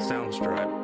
Soundstripe.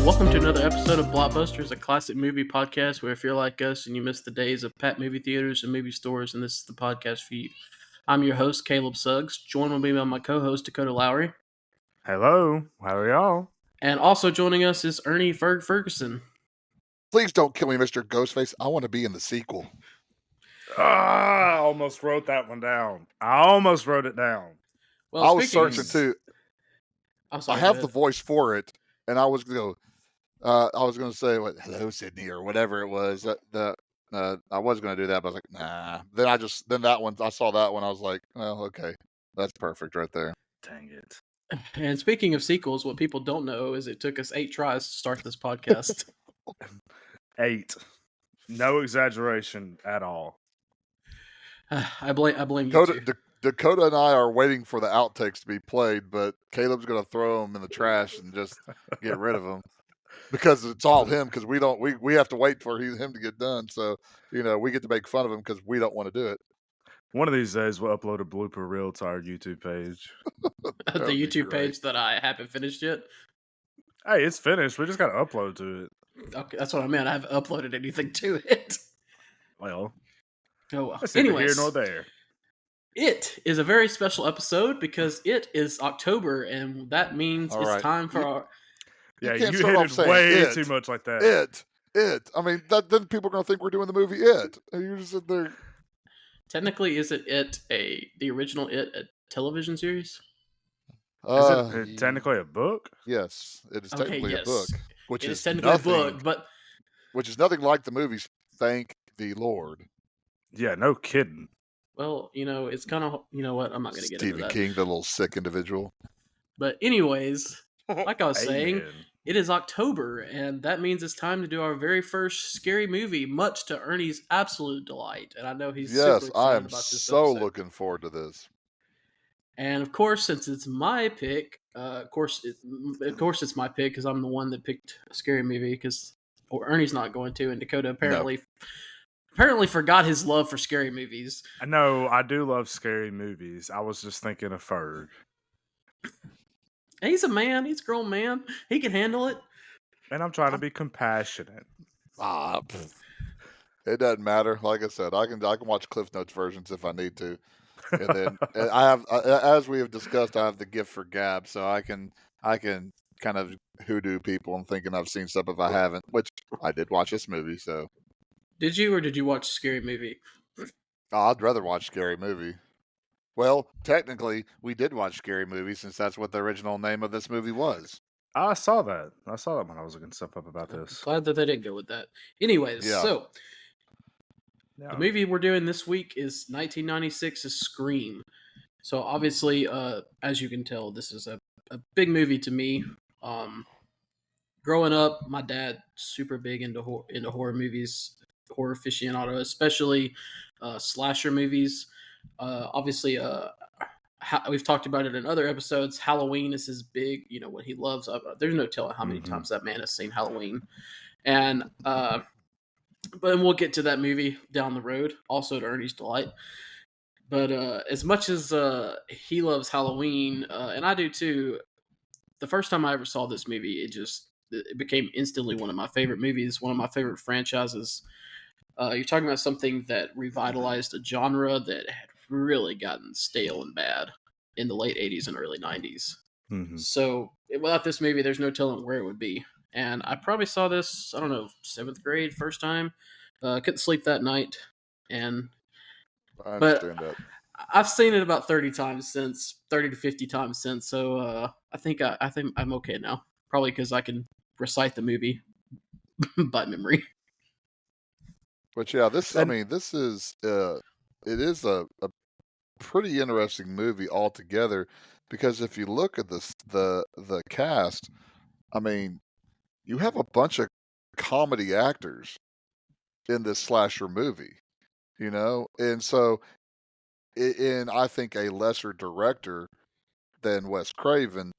Welcome to another episode of Blockbusters, a classic movie podcast where if you're like us and you miss the days of packed movie theaters and movie stores, and this is the podcast for you. I'm your host, Caleb Suggs, joined with me by my co-host, Dakota Lowry. Hello, how are y'all? And also joining us is Ernie Ferguson. Please don't kill me, Mr. Ghostface. I want to be in the sequel. I almost wrote that one down. I almost wrote it down. Well, I was searching too. I'm sorry, I have the voice for it, and I was going to go. I was going to say, hello, Sydney, or whatever it was. I was going to do that, but I was like, nah. Then I saw that one. I was like, well, okay. That's perfect right there. Dang it. And speaking of sequels, what people don't know is it took us 8 tries to start this podcast. 8. No exaggeration at all. I blame you too. Dakota and I are waiting for the outtakes to be played, but Caleb's going to throw them in the trash and just get rid of them. Because it's all him, because we have to wait for him to get done. So, we get to make fun of him because we don't want to do it. One of these days, we'll upload a blooper reel to our YouTube page. The YouTube page that I haven't finished yet? Hey, it's finished. We just got to upload to it. Okay, that's what I meant. I haven't uploaded anything to it. Well. Anyways, neither here nor there. It is a very special episode because it is October, and that means it's time for our... Yeah, you hit it way too much like that. It. I mean, then people are going to think we're doing the movie It. And you're just sitting there. Technically, is it the original It a television series? Is it technically a book? Yes, it is technically a book. Which is technically a book, but... Which is nothing like the movies, thank the Lord. Yeah, no kidding. Well, it's kind of... You know what? I'm not going to get into that. Stephen King, the little sick individual. But anyways, like I was saying... It is October, and that means it's time to do our very first scary movie, much to Ernie's absolute delight. And I know he's super excited about this episode. Looking forward to this. And of course, since it's my pick, of course it's my pick because I'm the one that picked a scary movie. Ernie's not going to, and Dakota apparently forgot his love for scary movies. No, I do love scary movies. I was just thinking of Ferg. He's a man. He's a grown man. He can handle it. And I'm trying to be compassionate. It doesn't matter. Like I said, I can watch Cliff Notes versions if I need to. And then I have, as we have discussed, I have the gift for gab, so I can kind of hoodoo people and thinking I've seen stuff if I haven't. Which I did watch this movie. So did you, or did you watch Scary Movie? I'd rather watch Scary Movie. Well, technically, we did watch Scary Movie since that's what the original name of this movie was. I saw that. When I was looking stuff up about this. Glad that they didn't go with that. Anyways, so the movie we're doing this week is 1996's Scream. So obviously, as you can tell, this is a big movie to me. Growing up, my dad super big into horror movies, horror aficionado, especially slasher movies. Obviously, we've talked about it in other episodes. Halloween is his big, what he loves. There's no telling how many times that man has seen Halloween. And, but we'll get to that movie down the road, also to Ernie's delight. But as much as he loves Halloween, and I do too, the first time I ever saw this movie, it became instantly one of my favorite movies, one of my favorite franchises. You're talking about something that revitalized a genre that had really gotten stale and bad in the late 80s and early 90s. Mm-hmm. So without this movie, there's no telling where it would be. And I probably saw this, 7th grade, first time. Couldn't sleep that night. I understand that. I've seen it about 30 to 50 times since. So I think I'm okay now. Probably because I can recite the movie by memory. But yeah, this is it is a pretty interesting movie altogether. because if you look at the cast, I mean, you have a bunch of comedy actors in this slasher movie, and so in I think a lesser director than Wes Craven,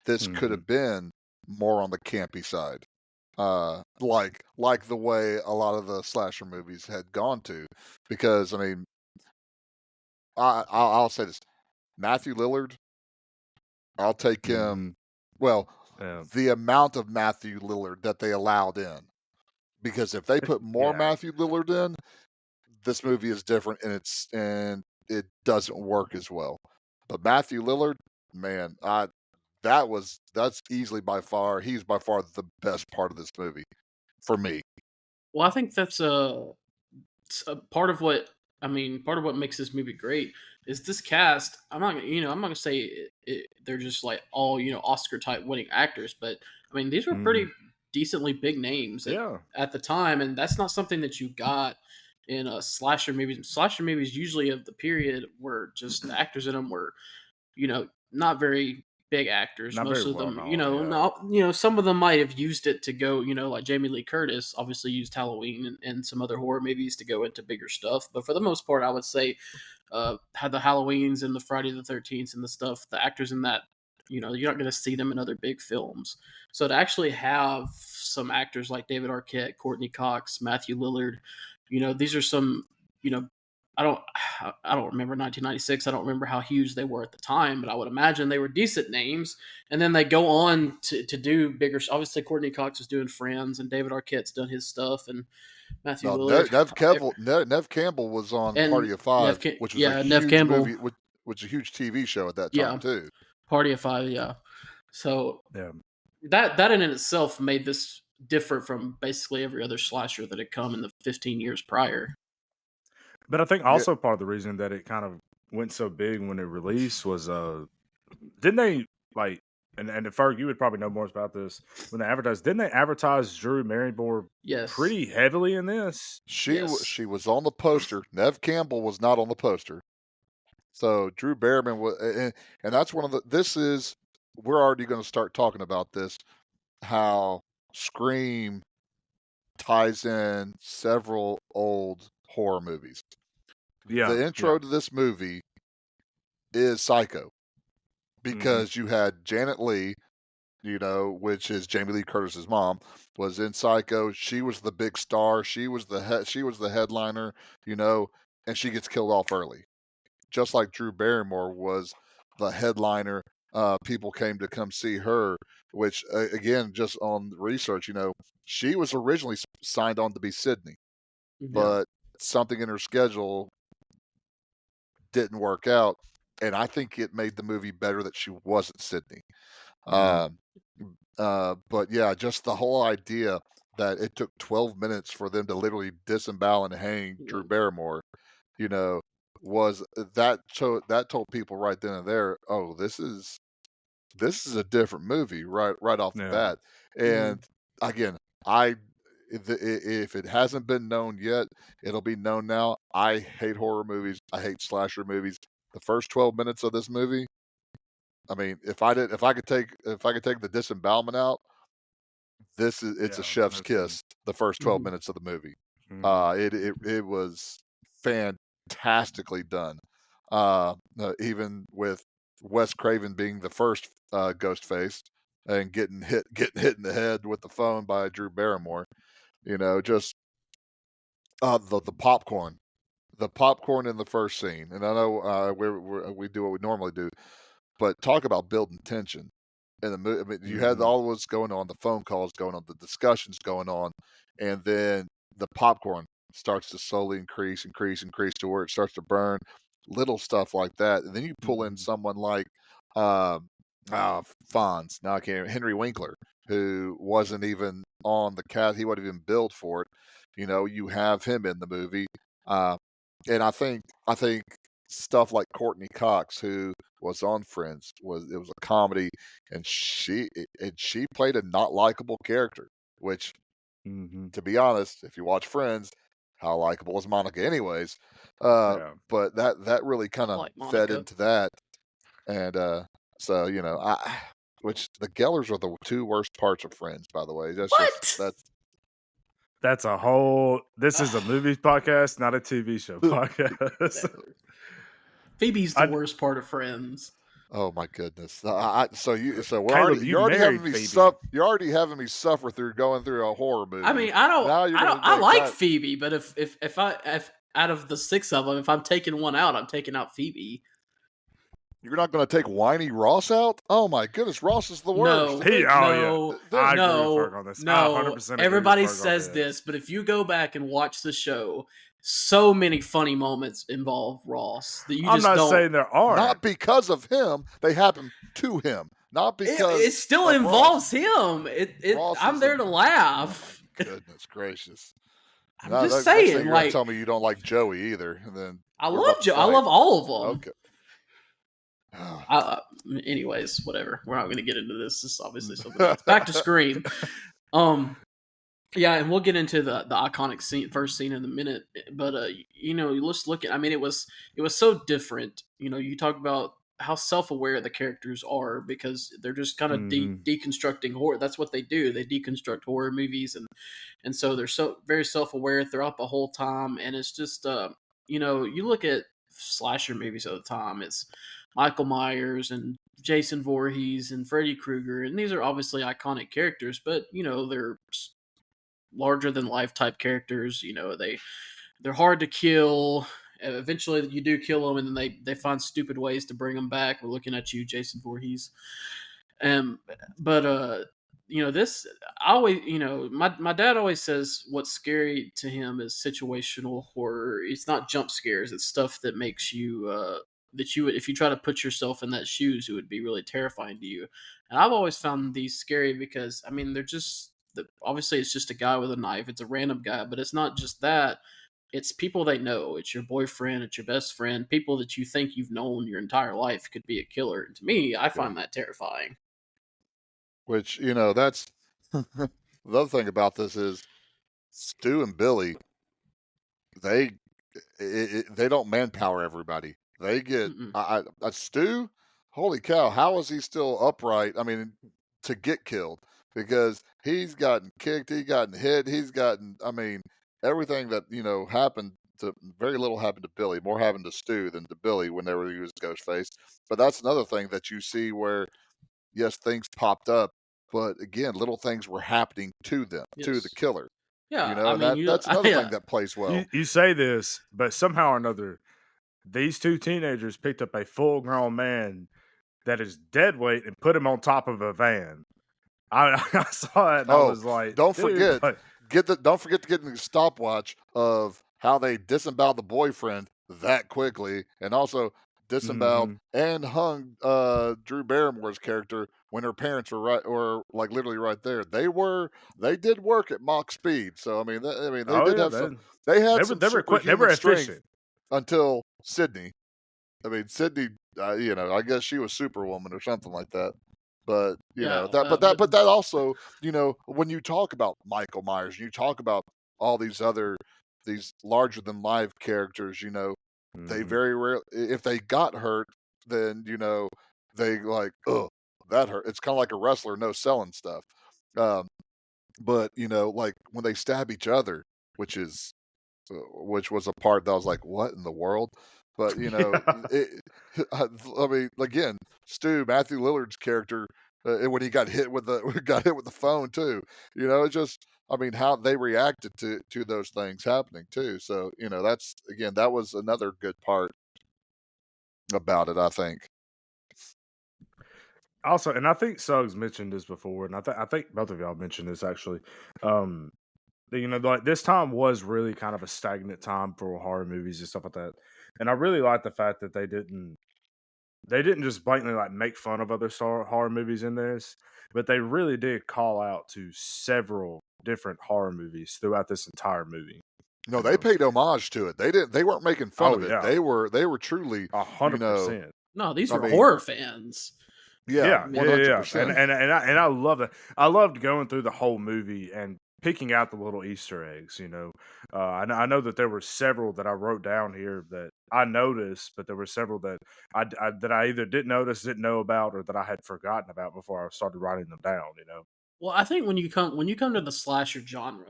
this could Hmm. have been more on the campy side. Like the way a lot of the slasher movies had gone to, because I mean, I'll say this: Matthew Lillard, I'll take Hmm. him. Well, Yeah. the amount of Matthew Lillard that they allowed in, because if they put more Yeah. Matthew Lillard in, this movie is different, and it doesn't work as well. But Matthew Lillard, man, that's easily he's by far the best part of this movie for me. Well, I think that's a part of what part of what makes this movie great is this cast. I'm not gonna say they're just like all Oscar type winning actors, but I mean these were Hmm. pretty decently big names Yeah. at the time, and that's not something that you got in slasher movies. Slasher movies usually of the period were just the actors in them were not very big actors. Not very Most of well them, known. Yeah. not some of them might have used it to go, like Jamie Lee Curtis obviously used Halloween and some other horror movies to go into bigger stuff. But for the most part, I would say had the Halloweens and the Friday the 13th and the stuff, the actors in that, you're not going to see them in other big films. So to actually have some actors like David Arquette, Courtney Cox, Matthew Lillard, these are some, you know, I don't I don't remember 1996. I don't remember how huge they were at the time, but I would imagine they were decent names. And then they go on to do bigger. Obviously, Courtney Cox was doing Friends, and David Arquette's done his stuff, and Matthew No, Lillard, Nev Campbell was on and Party of Five, which was a Nev huge Campbell, movie, which was a huge TV show at that time yeah, too. Party of Five, yeah. So Yeah. that in itself made this different from basically every other slasher that had come in the 15 years prior. But I think Yeah, also part of the reason that it kind of went so big when it released was didn't they like and Ferg, you would probably know more about this when they advertised. Didn't they advertise Drew Barrymore Yes, pretty heavily in this? yes, she was on the poster. Nev Campbell was not on the poster. So Drew Barrymore was, and that's one of the. This is we're already going to start talking about this. How Scream ties in several old horror movies. Yeah, The yeah. intro to this movie is Psycho, Hmm. because you had Janet Leigh, which is Jamie Lee Curtis's mom, was in Psycho. She was the big star. She was she was the headliner, and she gets killed off early, just like Drew Barrymore was the headliner. People came to come see her, which again, just on research, she was originally signed on to be Sydney, mhm, Yeah. but something in her schedule didn't work out, and I think it made the movie better that she wasn't Sydney. Hmm. Um, but yeah, just the whole idea that it took 12 minutes for them to literally disembowel and hang yeah, Drew Barrymore, you know, was that told people right then and there, oh, this is a different movie right off the Yeah. bat. mhm, And again, I if it hasn't been known yet, it'll be known now. I hate horror movies. I hate slasher movies. The first 12 minutes of this movie, I mean, if I could take the disembowelment out, it's a Yeah. chef's No kidding. kiss. The first 12 mhm. minutes of the movie, Hmm. it was fantastically done. Even with Wes Craven being the first ghost faced and getting hit in the head with the phone by Drew Barrymore. Just the popcorn in the first scene. And I know we do what we normally do, but talk about building tension in the movie. I mean, you had Hmm. all what's going on, the phone calls going on, the discussions going on, and then the popcorn starts to slowly increase to where it starts to burn. Little stuff like that, and then you pull in Hmm. someone like um, Fonz. Now I can't. Henry Winkler, who wasn't even on the cast. He wasn't even billed for it. You have him in the movie, uh, and I think stuff like Courtney Cox, who was on Friends, was a comedy, and she played a not likable character. Which, Hmm. to be honest, if you watch Friends, how likable is Monica, anyways? Uh, Yeah. but that really kind I of like fed Monica. into that, and So which the Gellers are the two worst parts of Friends, by the way. What? That's a whole. This is a movies podcast, not a TV show podcast. Phoebe's the worst part of Friends. Oh my goodness! So we're Caleb, you're already having me Phoebe. You're already having me suffer through going through a horror movie. I mean, I like Phoebe, but if out of the 6 of them, if I'm taking one out, I'm taking out Phoebe. You're not going to take whiny Ross out? Oh my goodness, Ross is the worst. No, I agree with Ferg on this. No, 100% everybody says this, but if you go back and watch the show, so many funny moments involve Ross that you just don't. I'm not saying there are. Not because of him, they happen to him. Not because it still involves him. I'm there to laugh. Goodness gracious! I'm just saying, you're tell me you don't like Joey either, and then I love Joey. I love all of them. Okay. Anyways, whatever. We're not going to get into this. This is obviously something else. Back to Scream. Yeah, and we'll get into the iconic first scene in a minute. But let's look at. I mean, it was so different. You talk about how self-aware the characters are because they're just kind of deconstructing horror. That's what they do. They deconstruct horror movies, and so they're so very self-aware throughout the whole time. And it's just you look at slasher movies at the time. It's Michael Myers and Jason Voorhees and Freddy Krueger, and these are obviously iconic characters, but they're larger than life type characters. They're hard to kill. Eventually, you do kill them, and then they find stupid ways to bring them back. We're looking at you, Jason Voorhees. This I always, my dad always says what's scary to him is situational horror. It's not jump scares. It's stuff that makes you that you would, if you try to put yourself in that shoes, it would be really terrifying to you. And I've always found these scary because, I mean, they're just, obviously it's just a guy with a knife. It's a random guy, but it's not just that. It's people they know. It's your boyfriend. It's your best friend. People that you think you've known your entire life could be a killer. And to me, I find that terrifying. Which, that's the other thing about this is Stu and Billy, they don't manpower everybody. They get Stu. Holy cow! How is he still upright? I mean, to get killed because he's gotten kicked, he's gotten hit, he's gotten. I mean, everything that happened to very little happened to Billy. More happened to Stu than to Billy whenever he was Ghostface. But that's another thing that you see where yes, things popped up, but again, little things were happening to them, to the killer. Yeah, that's another thing that plays well. You say this, but somehow or another, these two teenagers picked up a full-grown man that is dead weight and put him on top of a van. I saw it and I was like, don't forget to get the stopwatch of how they disemboweled the boyfriend that quickly, and also disemboweled and hung Drew Barrymore's character when her parents were literally right there. They did work at mock speed. So I mean, they were efficient until Sydney. I mean, Sydney, I guess she was Superwoman or something like that. But that also, when you talk about Michael Myers, you talk about all these larger than life characters, they very rarely, if they got hurt, then they that hurt. It's kind of like a wrestler, no selling stuff. But like when they stab each other, which was a part that I was like, what in the world? But I mean, again, Matthew Lillard's character, when he got hit with the phone too, it's just, I mean, how they reacted to those things happening too. So that was another good part about it, I think. Also, and I think Suggs mentioned this before, and I think both of y'all mentioned this actually. Like this time was really kind of a stagnant time for horror movies and stuff like that. And I really like the fact that they didn't just blatantly like make fun of other horror movies in this, but they really did call out to several different horror movies throughout this entire movie. No, they paid homage to it. They weren't making fun of it. They were truly 100%. No, these were horror fans. Yeah. And I love that. I loved going through the whole movie and picking out the little Easter eggs. I know that there were several that I wrote down here that I noticed, but there were several that I either didn't notice, didn't know about, or that I had forgotten about before I started writing them down. Well, I think when you come to the slasher genre,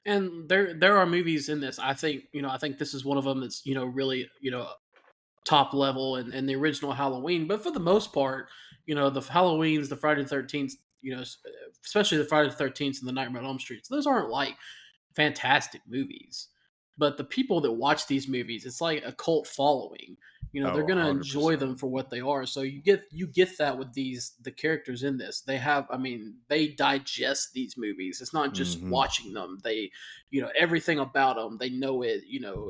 and there are movies in this. I think this is one of them that's really top level and the original Halloween. But for the most part, the Halloweens, the Friday the 13th, especially the Friday the 13th and the Nightmare on Elm Street, those aren't like fantastic movies. But the people that watch these movies, it's like a cult following. They're Oh, gonna enjoy 100%. them for what they are. So you get that with the characters in this. They digest these movies. It's not just Mhm. watching them. They, everything about them, they know it.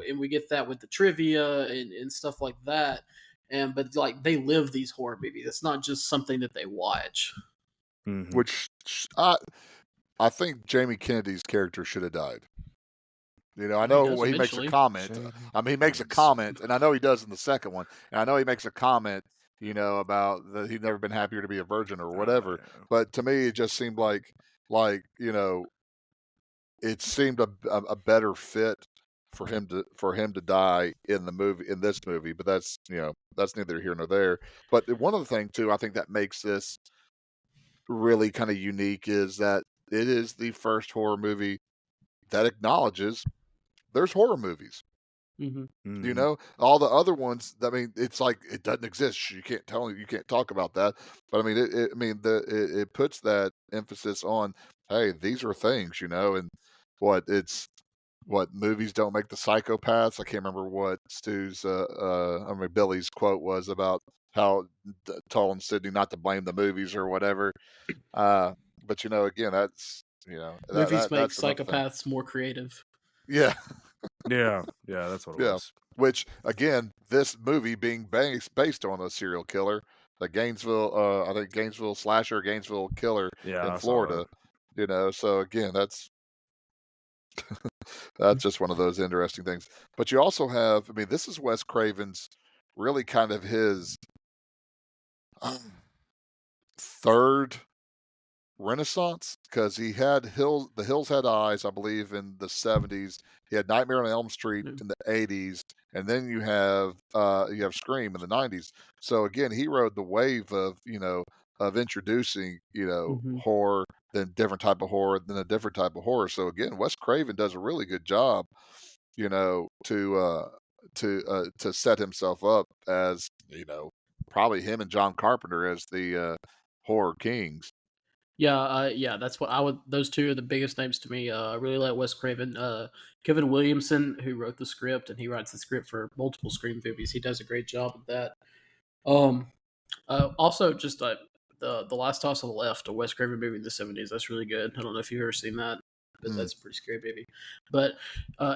And we get that with the trivia and stuff like that. But like they live these horror movies. It's not just something that they watch. Mhm. Which I think Jamie Kennedy's character should have died. I He know does he makes a eventually. comment. He makes a comment, and I know he does in the second one. And I know he makes a comment, about that he'd never been happier to be a virgin or whatever. Yeah. But to me, it just seemed like it seemed a better fit for him to die in this movie. But that's neither here nor there. But one other thing too, I think that makes this really kind of unique is that it is the first horror movie that acknowledges there's horror movies. Mm-hmm. Mhm. All the other ones, I mean, it's like it doesn't exist. You can't talk about that. But I mean, it puts that emphasis on, hey, these are things, and what movies don't make the psychopaths. I can't remember what Billy's quote was about how told Sydney not to blame the movies or whatever. But again, that's Movies make that's another thing. psychopaths more creative. Yeah, Yeah, that's what it yeah. was. Which again, this movie being based on a serial killer, the I think Gainesville slasher, Gainesville killer Yeah, in I saw Florida. that. So again, that's just one of those interesting things. But you also have, I mean, this is Wes Craven's really kind of his third renaissance, because he had The Hills Had Eyes, I believe, in the 70s. He had Nightmare on Elm Street Yeah. in the 80s, and then you have Scream in the 90s. So again, he rode the wave of introducing Mm-hmm. horror, then different type of horror, then a different type of horror. So again, Wes Craven does a really good job, to set himself up as probably him and John Carpenter as the horror kings. Yeah, that's what I would. Those two are the biggest names to me. I really like Wes Craven. Kevin Williamson, who wrote the script, and he writes the script for multiple Scream movies. He does a great job of that. Um, Also, just the Last House on the Left, a Wes Craven movie in the '70s. That's really good. I don't know if you've ever seen that, but that's a pretty scary movie. But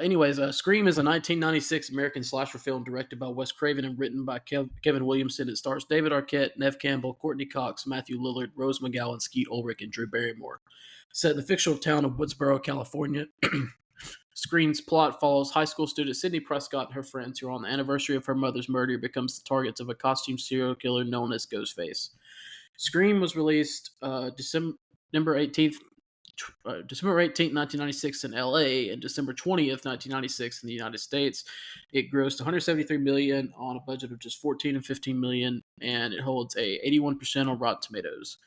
anyways, Scream is a 1996 American slasher film directed by Wes Craven and written by Kevin Williamson. It stars David Arquette, Neve Campbell, Courtney Cox, Matthew Lillard, Rose McGowan, Skeet Ulrich, and Drew Barrymore. Set in the fictional town of Woodsboro, California. Scream's plot follows high school student Sydney Prescott and her friends, who are on the anniversary of her mother's murder, becomes the targets of a costume serial killer known as Ghostface. Scream was released December 18th, 1996 in LA, and December 20th, 1996 in the United States. It grossed 173 million on a budget of just 14 and 15 million, and it holds a 81% on Rotten Tomatoes.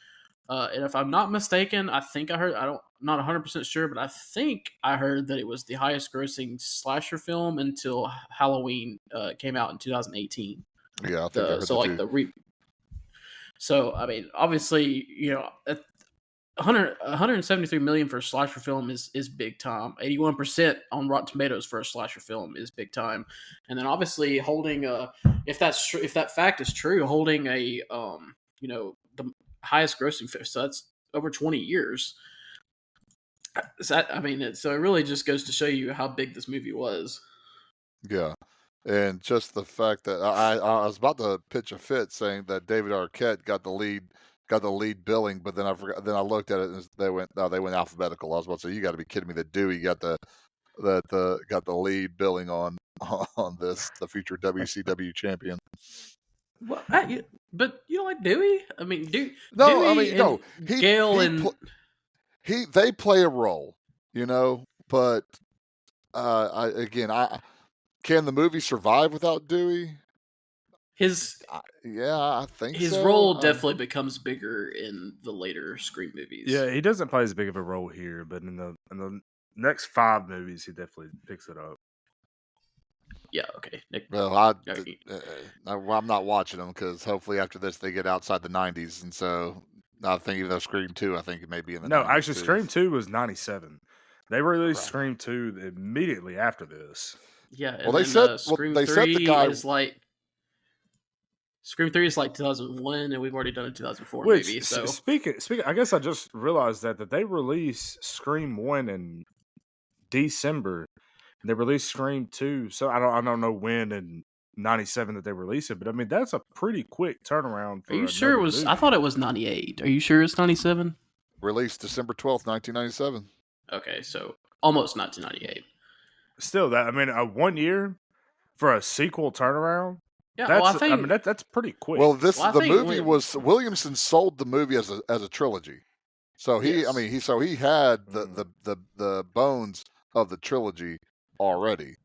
And if I'm not mistaken, I think I heard, I'm not 100% sure, but I think I heard that it was the highest grossing slasher film until Halloween came out in 2018. Yeah, I think I heard So like too. So I mean, obviously, 173 million for a slasher film is big time. 81% on Rotten Tomatoes for a slasher film is big time. And then obviously holding if that's true, if that fact is true, holding a the highest grossing film, so that's over 20 years. So it really just goes to show you how big this movie was. Yeah. And just the fact that I was about to pitch a fit saying that David Arquette got the lead billing, but then I forgot. Then I looked at it and they went alphabetical. I was about to say, you got to be kidding me that Dewey got the lead billing on this, the future WCW champion. Well, but you don't like Dewey? I mean, No, Dewey I mean, no. Gail and they play a role. But can the movie survive without Dewey? His I think his so. role definitely becomes bigger in the later Scream movies. Yeah, he doesn't play as big of a role here, but in the next 5 movies, he definitely picks it up. Yeah. Okay. Nick. Well, I'm not watching them because hopefully after this they get outside the 90s, and so I'm thinking of Scream 2. I think it may be in the 90s. No, actually, too. Scream 2 was 97. They released Right. Scream 2 immediately after this. Yeah. And Well, they then, said Scream they 3 said the guy. is like Scream 3 is like 2001, and we've already done a 2004 Which, movie. So speaking, I guess I just realized that they released Scream 1 in December. And they released Scream 2. So I don't know when in 97 that they released it, but I mean, that's a pretty quick turnaround for are you sure it was? movie. I thought it was 98. Are you sure it's 97? Released December 12th, 1997. Okay, so almost 1998. Still, that I mean, 1 year for a sequel turnaround. Yeah, That's, well, I think that's pretty quick. Well, I the think movie was Williamson sold the movie as a trilogy. So he had the bones of the trilogy already.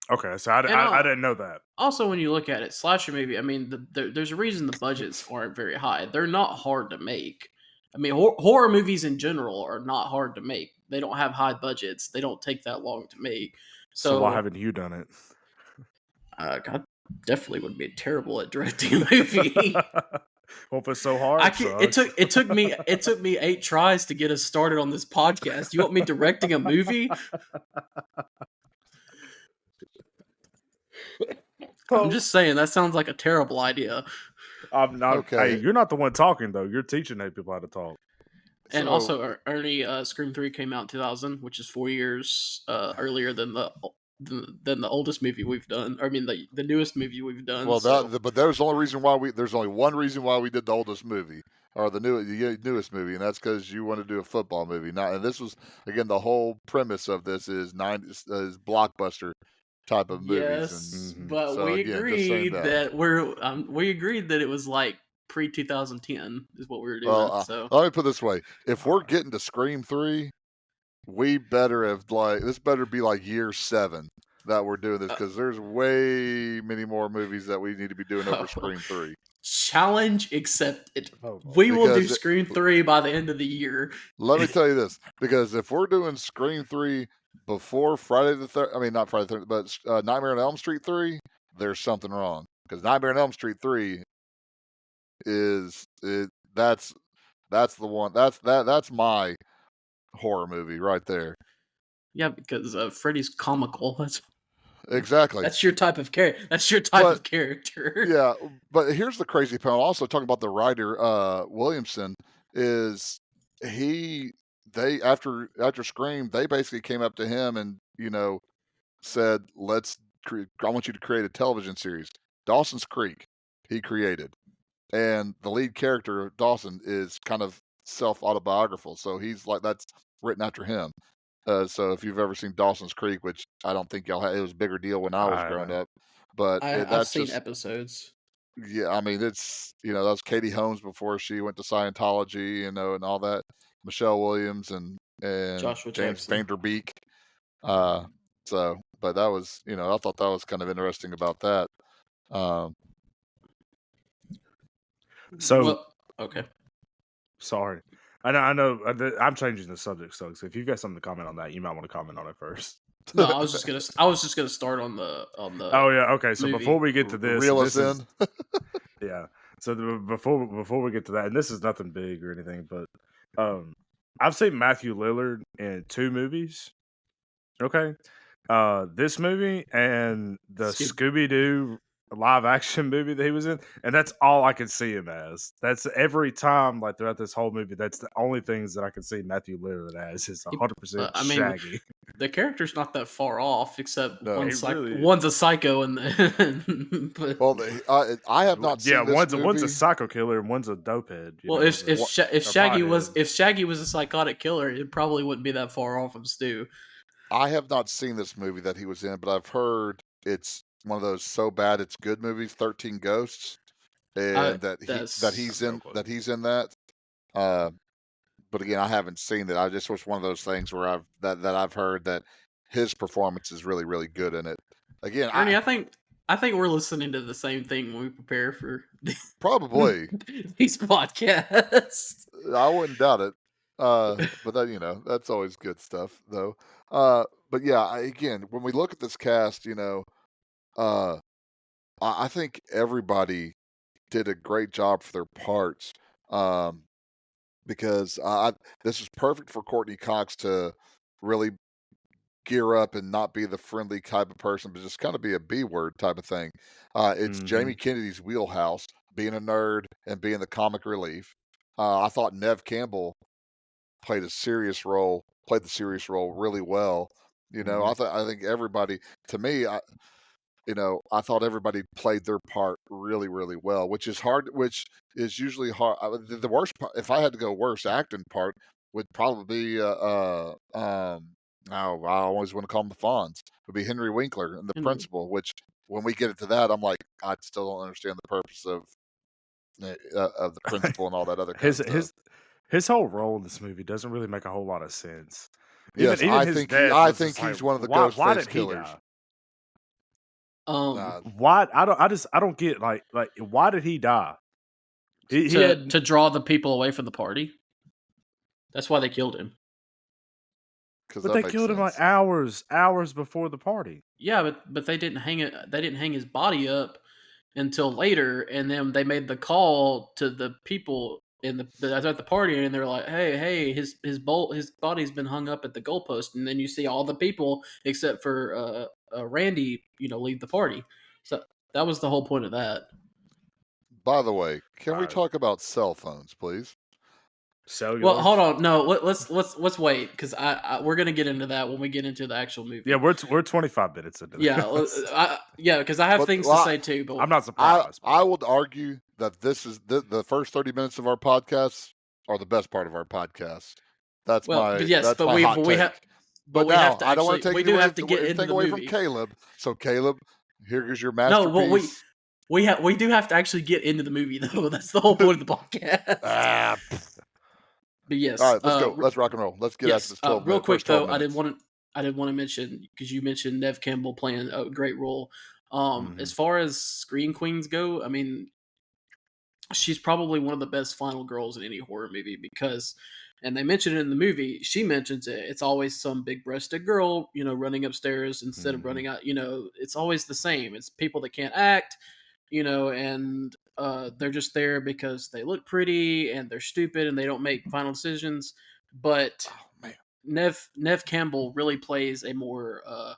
Okay, so I didn't know that. Also, when you look at it, slasher movie, I mean, there's a reason the budgets aren't very high. They're not hard to make. I mean, horror movies in general are not hard to make. They don't have high budgets. They don't take that long to make. So why haven't you done it? God, definitely would be terrible at directing a movie. Well, if it's so hard, it took me 8 tries to get us started on this podcast. You want me directing a movie? I'm just saying that sounds like a terrible idea. I'm not. Okay. Hey, you're not the one talking though. You're teaching people how to talk. And also, Ernie, Scream 3 came out in 2000, which is 4 years earlier than the oldest movie we've done. I mean, the newest movie we've done. Well, but there's only there's only one reason why we did the oldest movie or the newest movie, and that's because you want to do a football movie. And this was again the whole premise of this is blockbuster type of movies. Yes, but so, we agreed that we agreed that it was like pre-2010 is what we were doing. So let me put it this way: if we're getting to Scream 3, we better have this better be like year 7 that we're doing this because there's way many more movies that we need to be doing over Scream 3. Challenge accepted. We will do Scream 3 by the end of the year. Let me tell you this, because if we're doing Scream 3 before Friday the 3rd, I mean not Friday the 3rd, but Nightmare on Elm Street 3, there's something wrong because Nightmare on Elm Street 3 that's the one that's my horror movie right there. Yeah, because Freddy's comical. That's exactly. That's your type of character. That's your type of character. Yeah, but here's the crazy part. Also talking about the writer Williamson is after Scream they basically came up to him and said I want you to create a television series. Dawson's Creek he created, and the lead character of Dawson is kind of self-autobiographical, so he's like that's written after him. So if you've ever seen Dawson's Creek, which I don't think y'all had, it was a bigger deal when I was growing up. But I've seen episodes. Yeah, I mean it's that was Katie Holmes before she went to Scientology, and all that. Michelle Williams and Joshua James Jackson. Vanderbeek. But that was I thought that was kind of interesting about that. Okay. Sorry. I know. I'm changing the subject, so if you've got something to comment on that, you might want to comment on it first. No, I was just gonna start on the. Oh yeah, okay. So before we get to this, reel us in. Yeah. So before we get to that, and this is nothing big or anything, but I've seen Matthew Lillard in 2 movies. Okay. This movie and the Scooby-Doo live action movie that he was in, and that's all I can see him as. That's every time, like throughout this whole movie, that's the only things that I can see Matthew Lillard as is 100% Shaggy. The character's not that far off, except really one's a psycho, and I have not seen. Yeah, this one's a psycho killer and one's a dopehead. Well, if Shaggy was a psychotic killer, it probably wouldn't be that far off from Stu. I have not seen this movie that he was in, but I've heard it's one of those so bad it's good movies, 13 Ghosts, and he's in that. but again, I haven't seen it. I just was one of those things where I've heard that his performance is really, really good in it. Again, Ernie, I think we're listening to the same thing when we prepare for probably these podcasts. I wouldn't doubt it. But that that's always good stuff, though. But yeah, again, when we look at this cast, uh, I think everybody did a great job for their parts. Um, because this is perfect for Courtney Cox to really gear up and not be the friendly type of person, but just kind of be a B word type of thing. It's Jamie Kennedy's wheelhouse, being a nerd and being the comic relief. I thought Nev Campbell played the serious role really well. I think everybody, to me, I thought everybody played their part really, really well, which is usually hard. The worst part, if I had to go worst acting part, would probably be, I always want to call him the Fonz, would be Henry Winkler and the principal, which when we get into that, I'm like, I still don't understand the purpose of the principal and all that other kind of stuff. His whole role in this movie doesn't really make a whole lot of sense. Yes, I think he's one of the ghost face killers. Why? I don't get like why did he die? To draw the people away from the party. That's why they killed him. But they killed him like hours before the party. Yeah, but they didn't hang it. They didn't hang his body up until later, and then they made the call to the people at the party, and they're like, "Hey, his body's been hung up at the goalpost," and then you see all the people except for Randy, leave the party. So that was the whole point of that. By the way, can we talk about cell phones, please? Well, hold on. No, let's wait because we're gonna get into that when we get into the actual movie. Yeah, we're 25 minutes into this. Yeah, because I have things to say too. But I'm not surprised. I would argue that this is the first 30 minutes of our podcast are the best part of our podcast. That's my hot take. But now, have to I don't want to take anything away from Caleb. So Caleb, here's your masterpiece. No, we do have to actually get into the movie though. That's the whole point of the podcast. But yes. All right, let's go. Let's rock and roll. Let's get after this 12 real quick though, minutes. I didn't want to mention, because you mentioned Nev Campbell playing a great role. As far as screen queens go, I mean, she's probably one of the best final girls in any horror movie because, and they mention it in the movie, she mentions it. It's always some big-breasted girl, running upstairs instead of running out. It's always the same. It's people that can't act, and they're just there because they look pretty and they're stupid and they don't make final decisions. But Nev Campbell really plays a more I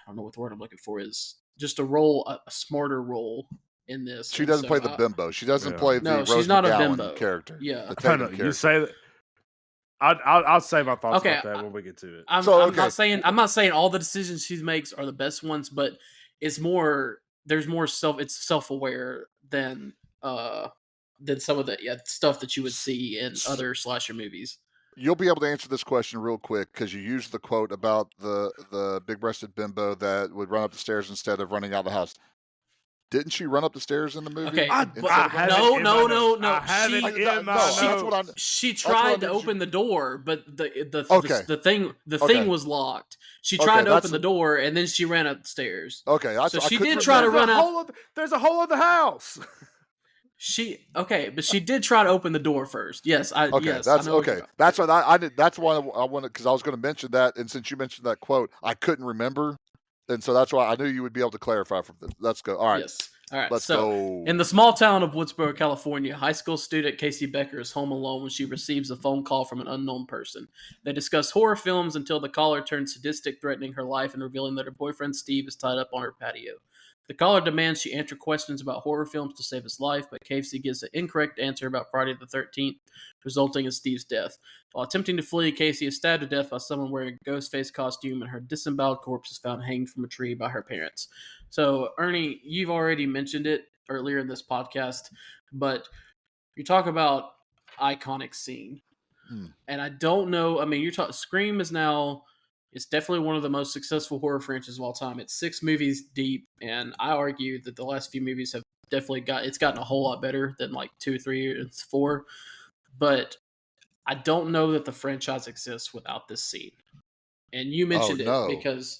don't know what the word I'm looking for is, just a smarter role in this. She doesn't play the bimbo. She doesn't play the Rose she's not McGowan a bimbo character. Yeah, you say that. I'll say my thoughts about that when we get to it. I'm not saying all the decisions she makes are the best ones, but it's more. There's more it's self-aware than some of the stuff that you would see in other slasher movies. You'll be able to answer this question real quick because you used the quote about the big-breasted bimbo that would run up the stairs instead of running out of the house. Didn't she run up the stairs in the movie? Okay, no. She tried to open the door, but the thing was locked. She tried to open the door, and then she ran up the stairs. Okay, so she did try to run out. There's a whole other house. But she did try to open the door first. Yes, that's okay. That's what I did. That's why I wanted, because I was going to mention that, and since you mentioned that quote, I couldn't remember. And so that's why I knew you would be able to clarify from this. Let's go. All right. Yes. All right. Let's go. In the small town of Woodsboro, California, high school student Casey Becker is home alone when she receives a phone call from an unknown person. They discuss horror films until the caller turns sadistic, threatening her life and revealing that her boyfriend Steve is tied up on her patio. The caller demands she answer questions about horror films to save his life, but Casey gives an incorrect answer about Friday the 13th, resulting in Steve's death. While attempting to flee, Casey is stabbed to death by someone wearing a ghost face costume, and her disemboweled corpse is found hanging from a tree by her parents. So, Ernie, you've already mentioned it earlier in this podcast, but you talk about iconic scene. And I don't know, I mean, Scream is now... It's definitely one of the most successful horror franchises of all time. It's 6 movies deep, and I argue that the last few movies have definitely gotten a whole lot better than like 2, 3, and 4. But I don't know that the franchise exists without this scene. And you Oh mentioned it no. because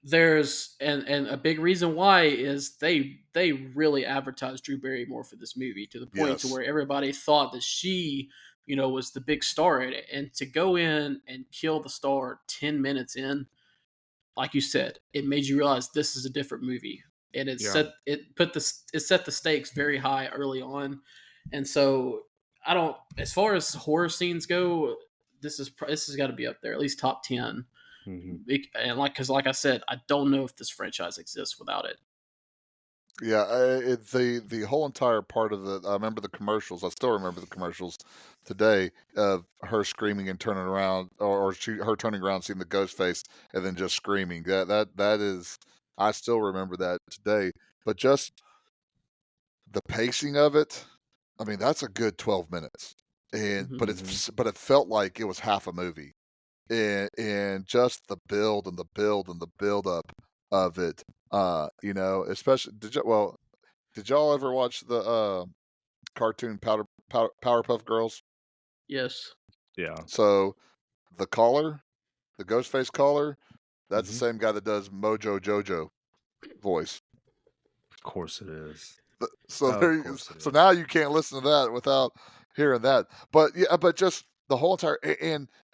there's and a big reason why is they really advertised Drew Barrymore for this movie to the point to Yes. where everybody thought that she, was the big star in it. And to go in and kill the star 10 minutes in, like you said, it made you realize this is a different movie. And Yeah. it set the stakes very high early on. And so I don't, as far as horror scenes go, this has got to be up there, at least top 10. Hmm. And because like I said, I don't know if this franchise exists without it. Yeah, the whole entire part of I remember the commercials. I still remember the commercials today of her screaming and turning around, or her turning around, seeing the ghost face, and then just screaming. That is, I still remember that today. But just the pacing of it, I mean, that's a good 12 minutes, and Hmm. but it felt like it was half a movie, and just the build and the build and the build up of it. Especially did y'all ever watch the cartoon Powerpuff Girls? Yes. Yeah. So the caller, the Ghostface caller, that's the Hmm. same guy that does Mojo Jojo voice. Of course it is. So Of there, course it so is. now you can't listen to that without hearing that. But yeah, but just the whole entire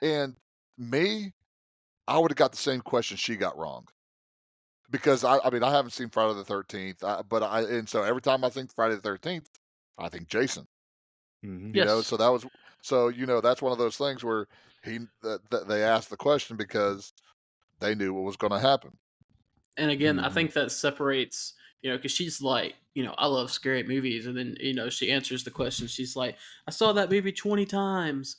and me, I would have got the same question she got wrong. Because I mean I haven't seen Friday the 13th, and so every time I think Friday the 13th, I think Jason. Hmm. Yes. So that was that's one of those things where that they asked the question because they knew what was going to happen. And again, I Hmm. think that separates, because she's like, I love scary movies. And then, she answers the question. She's like, I saw that movie 20 times.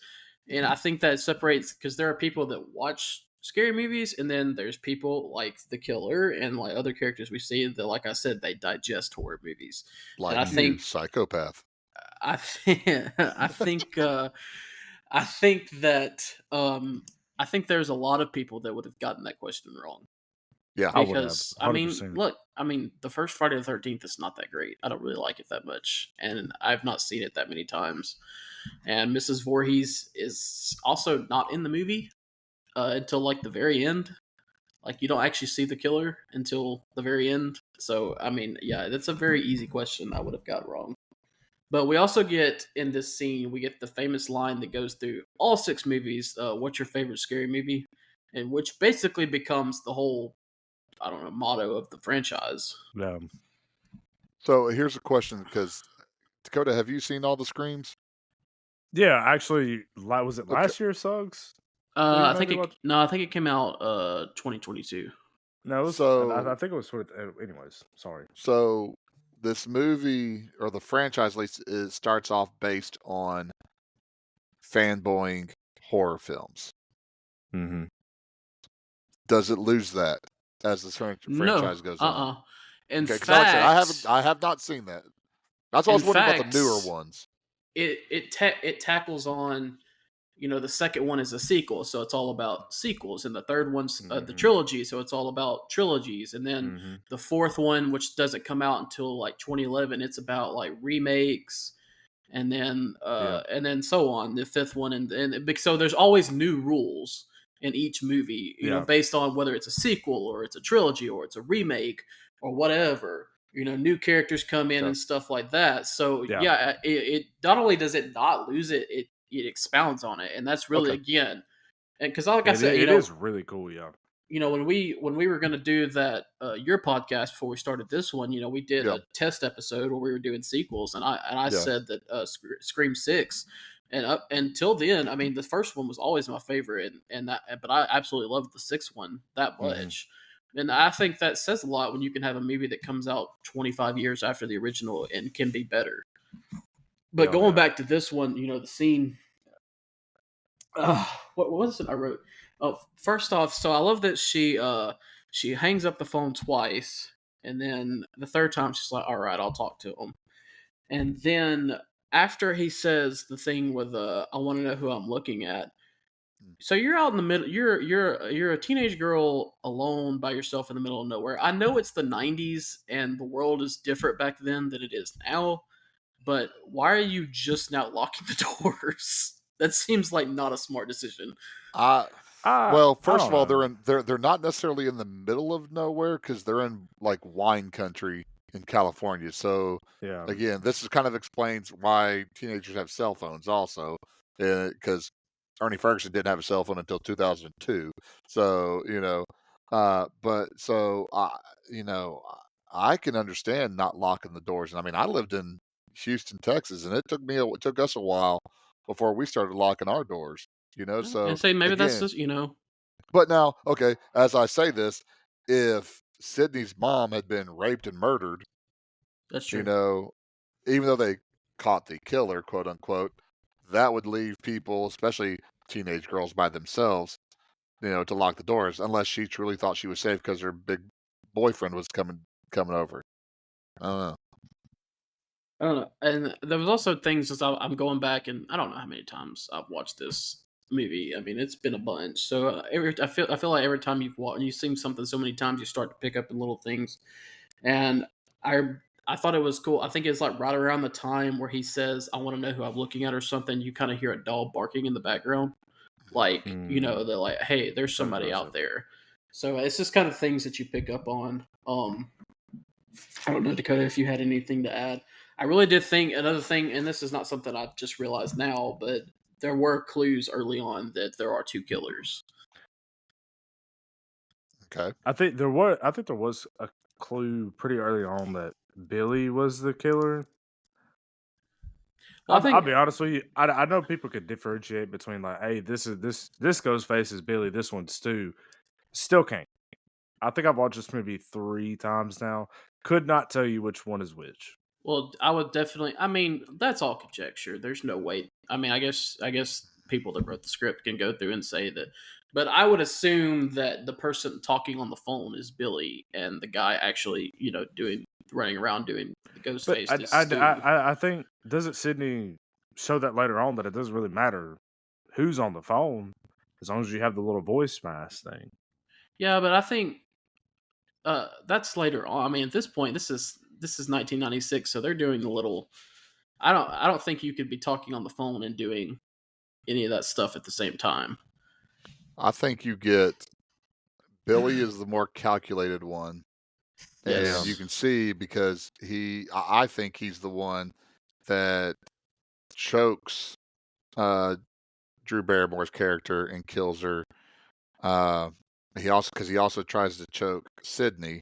And I think that separates because there are people that watch scary movies. And then there's people like the killer and like other characters we see that, like I said, they digest horror movies. And I Like you, think, psychopath. I, I think, I think that, I think there's a lot of people that would have gotten that question wrong. Yeah. I would have Because I mean, 100%. look, the first Friday the 13th is not that great. I don't really like it that much, and I've not seen it that many times. And Mrs. Voorhees is also not in the movie until like the very end. Like you don't actually see the killer until the very end. So I mean, yeah, that's a very easy question I would have got wrong. But we also get in this scene, we get the famous line that goes through all six movies. What's your favorite scary movie? And which basically becomes the whole, I don't know, motto of the franchise. Yeah. So here's a question because Dakota, have you seen all the screams? Yeah, actually, was it Okay. last year, Suggs? That you maybe watched? I think it came out 2022. No, it was. I So think it was sort of. Anyways, sorry. so this movie or the franchise at least it starts off based on fanboying horror films. Hmm. Does it lose that as the No, franchise goes on? In Okay, because like I said, fact, I have not seen that. That's why I in was wondering about the fact, newer ones. it tackles on, the second one is a sequel, so it's all about sequels, and the third one's the Hmm. trilogy, so it's all about trilogies, and then Hmm. the fourth one, which doesn't come out until like 2011, it's about like remakes, Yeah. and then so on. The fifth one, so there's always new rules in each movie, Yeah. based on whether it's a sequel or it's a trilogy or it's a remake or whatever. New characters come in Okay. and stuff like that. So Yeah. yeah, it not only does it not lose it, it expounds on it, and that's really Okay. again, and because like I said, It is really cool. Yeah. when we were going to do that your podcast before we started this one, we did Yeah. a test episode where we were doing sequels, and I Yeah. said that Scream 6, and up until then, I mean, the first one was always my favorite, but I absolutely loved the sixth one that Hmm. much. And I think that says a lot when you can have a movie that comes out 25 years after the original and can be better. But Oh going yeah. back to this one, the scene, what was it I wrote? Oh, first off, so I love that she hangs up the phone twice, and then the third time she's like, "All right, I'll talk to him." And then after he says the thing with "I want to know who I'm looking at," so you're out in the middle. You're a teenage girl alone by yourself in the middle of nowhere. I know it's the '90s and the world is different back then than it is now, but why are you just now locking the doors? That seems like not a smart decision. I I Well, I first don't of all, know. they're not necessarily in the middle of nowhere because they're in like wine country in California. So Yeah. again, this is kind of explains why teenagers have cell phones also, because Ernie Ferguson didn't have a cell phone until 2002. So but so you know, I can understand not locking the doors. And I mean, I lived in Houston, Texas, and it took us a while before we started locking our doors. And So say maybe that's again, just, you know, but now, okay, as I say this, if Sydney's mom had been raped and murdered, that's you true. know, even though they caught the killer, quote unquote, that would leave people, especially teenage girls by themselves, to lock the doors, unless she truly thought she was safe because her big boyfriend was coming over. I don't know. I don't know. And there was also things as I'm going back, and I don't know how many times I've watched this movie. I mean, it's been a bunch. So I feel like every time you've seen something so many times, you start to pick up in little things. And I I thought it was cool. I think it's like right around the time where he says, "I want to know who I'm looking at" or something. You kind of hear a dog barking in the background, like they're like, "Hey, there's That somebody does out it. there." So it's just kind of things that you pick up on. I don't know, Dakota, if you had anything to add. I really did think another thing, and this is not something I've just realized now, but there were clues early on that there are two killers. Okay. I think there was a clue pretty early on that Billy was the killer. Well, I I'll think, be honest with you. I know people could differentiate between like, hey, this ghost face is Billy, this one's Stu. Still can't. I think I've watched this movie 3 times now. Could not tell you which one is which. well, I would definitely. I mean, that's all conjecture. There's no way. I mean, I guess people that wrote the script can go through and say that, but I would assume that the person talking on the phone is Billy, and the guy actually, doing running around doing the ghost But face is Stu. I think doesn't Sydney show that later on that it doesn't really matter who's on the phone as long as you have the little voice mask thing. Yeah, but I think that's later on. I mean, at this point, this is 1996, so they're doing the little. I don't think you could be talking on the phone and doing any of that stuff at the same time. I think you get Billy is the more calculated one. Yeah. And you Yes. can see because I think he's the one that chokes uh, Drew Barrymore's character and kills her. Uh, he also tries to choke Sydney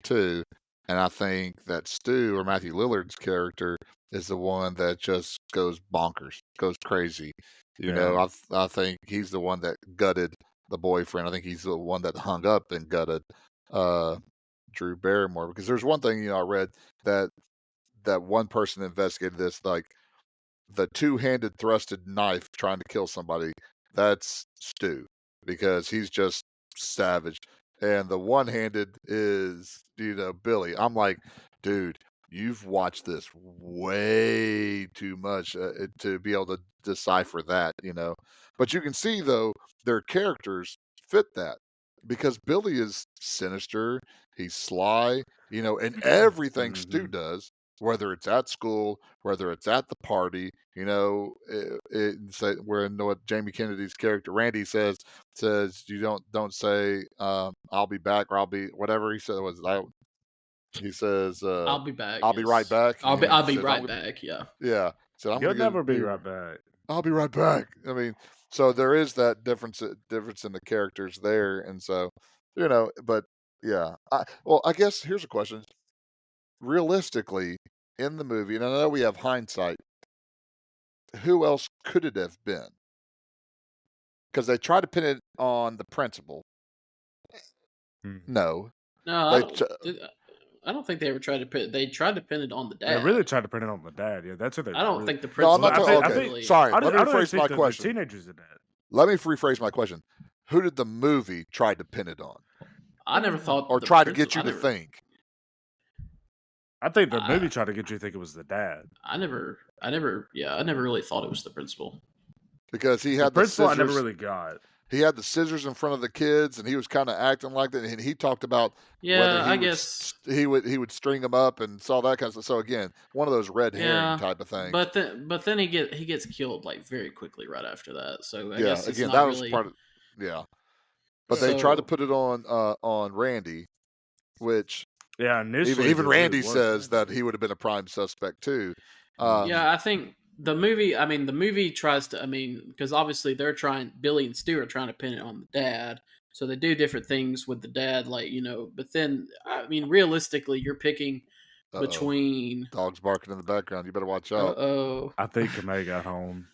too, and I think that Stu or Matthew Lillard's character is the one that just goes bonkers, goes crazy. Yeah. I think he's the one that gutted the boyfriend. I think he's the one that hung up and gutted uh, Drew Barrymore because there's one thing I read that one person investigated this like the two-handed thrusted knife trying to kill somebody, that's Stu because he's just savage. And the one-handed is, Billy. I'm like, dude, you've watched this way too much to be able to decipher that. But you can see though their characters fit that because Billy is sinister, he's sly, and everything Stu Hmm. does, whether it's at school, whether it's at the party, where what Jamie Kennedy's character Randy says you don't say I'll be back or I'll be whatever he said was that he says I'll be back. I'll be right Yes. back. I'll be. He I'll be says right back. Yeah. yeah, said I'm You'll gonna never be go. right back. I'll be right back. I mean, so there is that difference in the characters there, and so but yeah. I guess here's a question: realistically, in the movie, and I know we have hindsight, who else could it have been? Because they try to pin it on the principal. Hmm. No, No, they. T- I don't think they ever tried to pin. They tried to pin it on the They really dad. tried to put it on the dad. Yeah, that's what they I don't really. think the no, I'm principal not Well, talking. I Okay, think. particularly. sorry. Let me I don't even rephrase my think the question. teenagers did that. Let me rephrase my question. Who did the movie try to pin it on, I never or thought the try to get principal. you to think? I think the I, movie tried to get you to think it was the dad. I never. Yeah, I never really thought it was the principal. Because he The had the principal, I never scissors. really got. he had the scissors in front of the kids, and he was kind of acting like that. And he talked about whether Yeah, I guess. he would string them up and saw that kind of stuff. So again, one of those red herring Yeah, type of things. but then he gets killed like very quickly right after that. So I Yeah, guess it's again, not that was really. part of But they tried to So put it on Randy, which Yeah, initially even there really Randy was says that Randy. he would have been a prime suspect too. yeah, I think the movie. I mean, the movie tries to. I mean, because obviously they're trying. Billy and Stu are trying to pin it on the dad. So they do different things with the dad, like But then, I mean, realistically, you're picking Uh-oh. between. Dogs barking in the background. You better watch Uh out. oh. I think Kamei got home.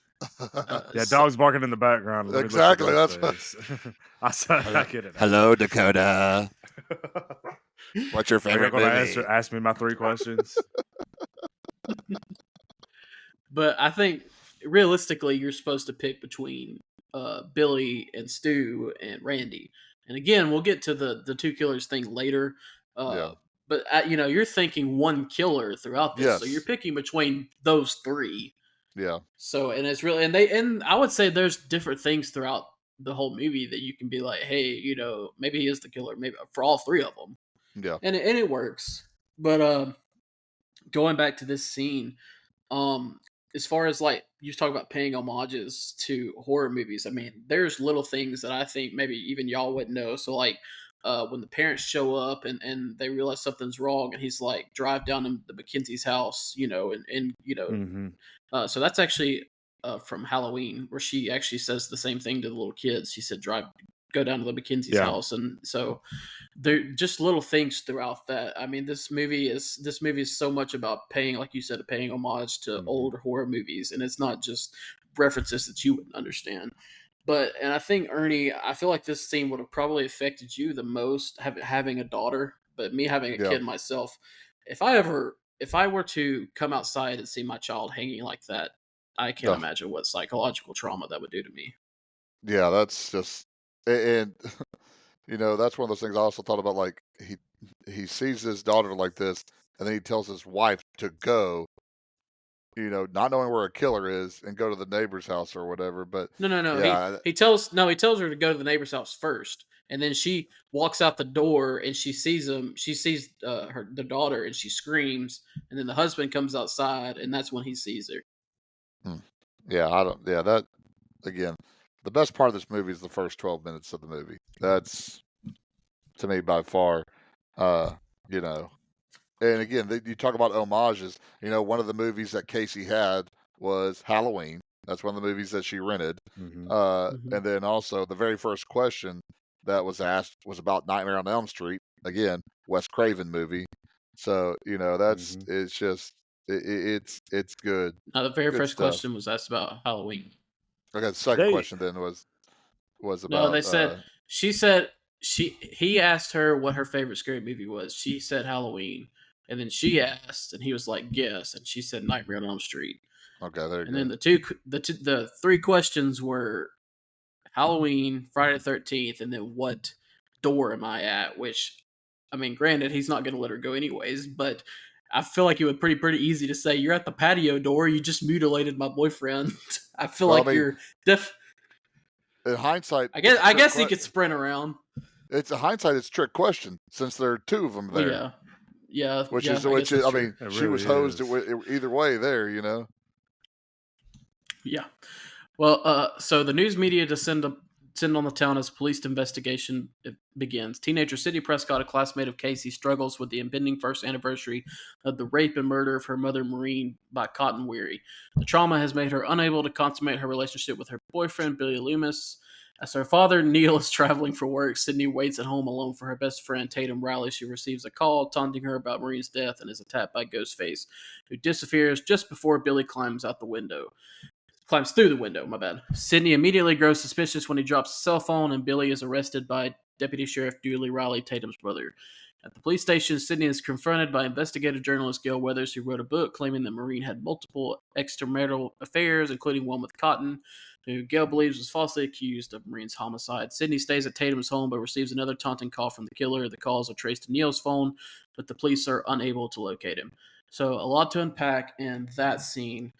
Yeah, So, dogs barking in the background. Let me Exactly, look that's at what- his face. I said I get it. Hello, Dakota. What's your Are you favorite gonna movie? ask me my 3 questions? but I think realistically, you're supposed to pick between Billy and Stu and Randy. And again, we'll get to the two killers thing later. Yeah. But you're thinking one killer throughout this, so you're Yes. picking between those three. Yeah. So and it's really and I would say there's different things throughout the whole movie that you can be like, hey, maybe he is the killer, maybe for all three of them, Yeah. and it works. But going back to this scene, as far as like you talk about paying homages to horror movies, I mean, there's little things that I think maybe even y'all wouldn't know. So like when the parents show up and they realize something's wrong, and he's like, drive down to the Mackenzie's house, Mm-hmm. so that's actually from Halloween, where she actually says the same thing to the little kids. She said, go down to the Mackenzie's Yeah. house, and so they're just little things throughout that. I mean, this movie is so much about paying, like you said, paying homage to old horror movies, and it's not just references that you wouldn't understand. And I think Ernie, I feel like this scene would have probably affected you the most, having a daughter, but me having a Yeah. kid myself. If I were to come outside and see my child hanging like that, I can't Ugh. imagine what psychological trauma that would do to me. Yeah, that's just and that's one of those things I also thought about. Like he sees his daughter like this, and then he tells his wife to go. Not knowing where a killer is, and go to the neighbor's house or whatever. But No. yeah, He tells her to go to the neighbor's house first, and then she walks out the door and she sees him. She sees the daughter, and she screams. And then the husband comes outside, and that's when he sees her. yeah, I don't. Yeah, that again. The best part of this movie is the first 12 minutes of the movie. That's to me by far, you know. And again, you talk about homages. One of the movies that Casey had was Halloween. That's one of the movies that she rented. And then also the very first question that was asked was about Nightmare on Elm Street. Again, Wes Craven movie. So that's it's just it's good. Now, the very Good first stuff. question was asked about Halloween. Okay, the second question then was about. No, they said she said he asked her what her favorite scary movie was. She said Halloween, and then she asked, and he was like, "Guess," and she said Nightmare on Elm Street. Okay, there you And go. then the three questions were Halloween, Friday the 13th, and then what door am I at? Which, I mean, granted, he's not going to let her go anyways, but I feel like it would be pretty easy to say, you're at the patio door, you just mutilated my boyfriend. I feel Well, like I mean, you're in hindsight, I guess he could sprint around. It's a hindsight. It's a trick question since there are two of them there. Well, yeah. Which yeah, is I mean, It she was really hosed either way there. Yeah. Well, so the news media descend on the town as police investigation begins. Teenager Sydney Prescott, a classmate of Casey, struggles with the impending first anniversary of the rape and murder of her mother, Maureen, by Cotton Weary. The trauma has made her unable to consummate her relationship with her boyfriend, Billy Loomis. As her father, Neil, is traveling for work, Sydney waits at home alone for her best friend, Tatum Riley. She receives a call taunting her about Maureen's death and is attacked by Ghostface, who disappears just before Billy climbs through the window, my bad. Sydney immediately grows suspicious when he drops a cell phone, and Billy is arrested by Deputy Sheriff Dooley Riley, Tatum's brother. At the police station, Sydney is confronted by investigative journalist Gail Weathers, who wrote a book claiming that Maureen had multiple extramarital affairs, including one with Cotton, who Gail believes was falsely accused of Maureen's homicide. Sydney stays at Tatum's home, but receives another taunting call from the killer. The calls are traced to Neil's phone, but the police are unable to locate him. So a lot to unpack in that scene.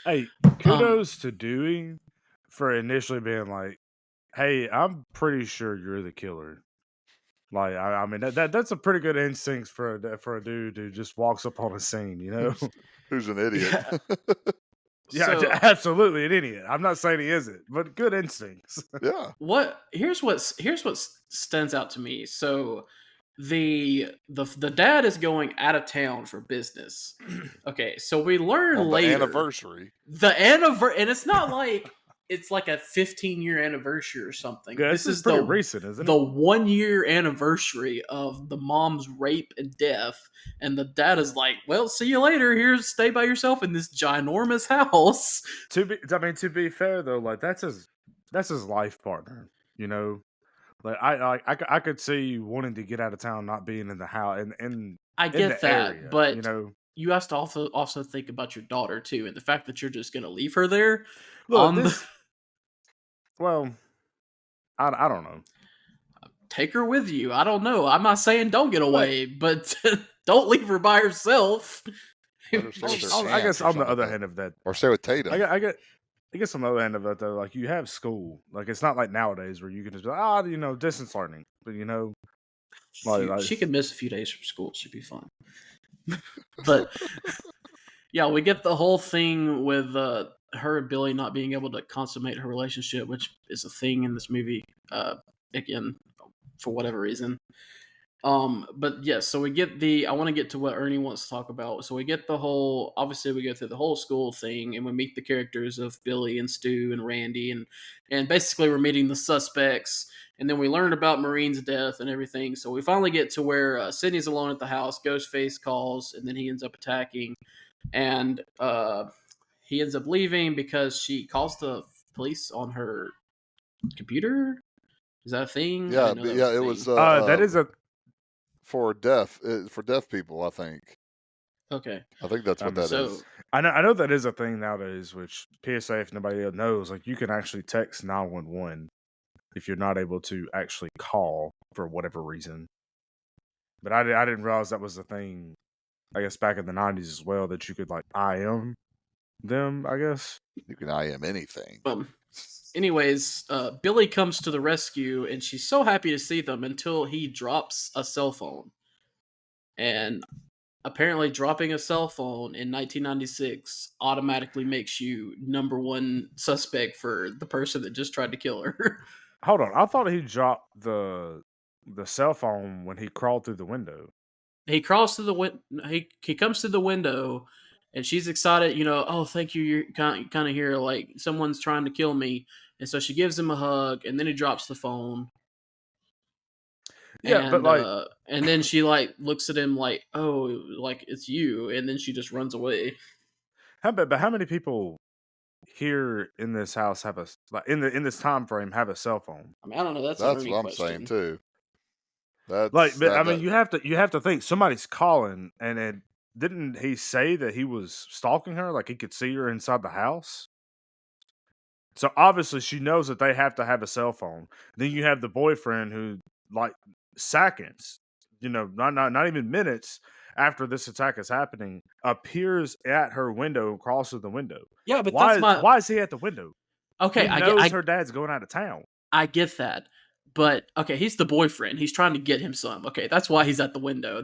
Hey, kudos to Dewey for initially being like, "Hey, I'm pretty sure you're the killer." Like, I mean, that's a pretty good instinct for a dude who just walks up on a scene, you know? Who's an idiot? Yeah. Yeah, So absolutely an idiot. I'm not saying he isn't, but good instincts. Yeah. here's what stands out to me. So the dad is going out of town for business. Okay, so we learn On the later anniversary. and it's not like it's like a 15-year anniversary or something. Yeah, This is pretty the recent, isn't the it? 1-year anniversary of the mom's rape and death, and the dad is like, "Well, see you later. Here's stay by yourself in this ginormous house." To be fair though, like that's his life partner, you know. Like I could see you wanting to get out of town, not being in the house and I in get the that, area, but you know. you have to also think about your daughter too, and the fact that you're just gonna leave her there Look, on the well, I don't know. take her with you. I don't know. I'm not saying don't get But away, but don't leave her by herself. Let her stay with her I guess aunts or on the something other like hand of that, Or stay with Tatum. I guess on the other hand of it though, like you have school. Like it's not like nowadays where you can just be like, you know, distance learning. But you know, She could miss a few days from school. She'd be fine. But yeah, we get the whole thing with her and Billy not being able to consummate her relationship, which is a thing in this movie. Again, for whatever reason. But yes, so we get I want to get to what Ernie wants to talk about. So we get obviously we go through the whole school thing and we meet the characters of Billy and Stu and Randy and basically we're meeting the suspects and then we learn about Marine's death and everything. So we finally get to where Sydney's alone at the house, Ghostface calls and then he ends up attacking and he ends up leaving because she calls the police on her computer. Is that a thing? Yeah, it was that is a for deaf people, I think. Okay. I think that's what that is. I know that is a thing nowadays, which PSA, if nobody else knows, like you can actually text 911 if you're not able to actually call for whatever reason. But I didn't realize that was a thing, I guess, back in the 90s as well, that you could like IM them, I guess. You can IM anything. Anyways, Billy comes to the rescue, and she's so happy to see them until he drops a cell phone. And apparently, dropping a cell phone in 1996 automatically makes you number one suspect for the person that just tried to kill her. Hold on, I thought he dropped the cell phone when he crawled through the window. He crawls to the window. He comes to the window, and she's excited. You know, oh, thank you. You're kind of here. Like someone's trying to kill me, and so she gives him a hug, and then he drops the phone. Yeah, and, but and then she like looks at him like, oh, like it's you, and then she just runs away. how many people here in this house have in this time frame have a cell phone? I mean, I don't know. That's what I'm saying too. You have to think somebody's calling, and didn't he say that he was stalking her? Like he could see her inside the house. So obviously she knows that they have to have a cell phone. Then you have the boyfriend who, like seconds, you know, not even minutes after this attack is happening, appears at her window and crosses the window. Yeah, but why is he at the window? Okay, he knows her dad's going out of town. I get that. But okay, he's the boyfriend. He's trying to get him some. Okay, that's why he's at the window.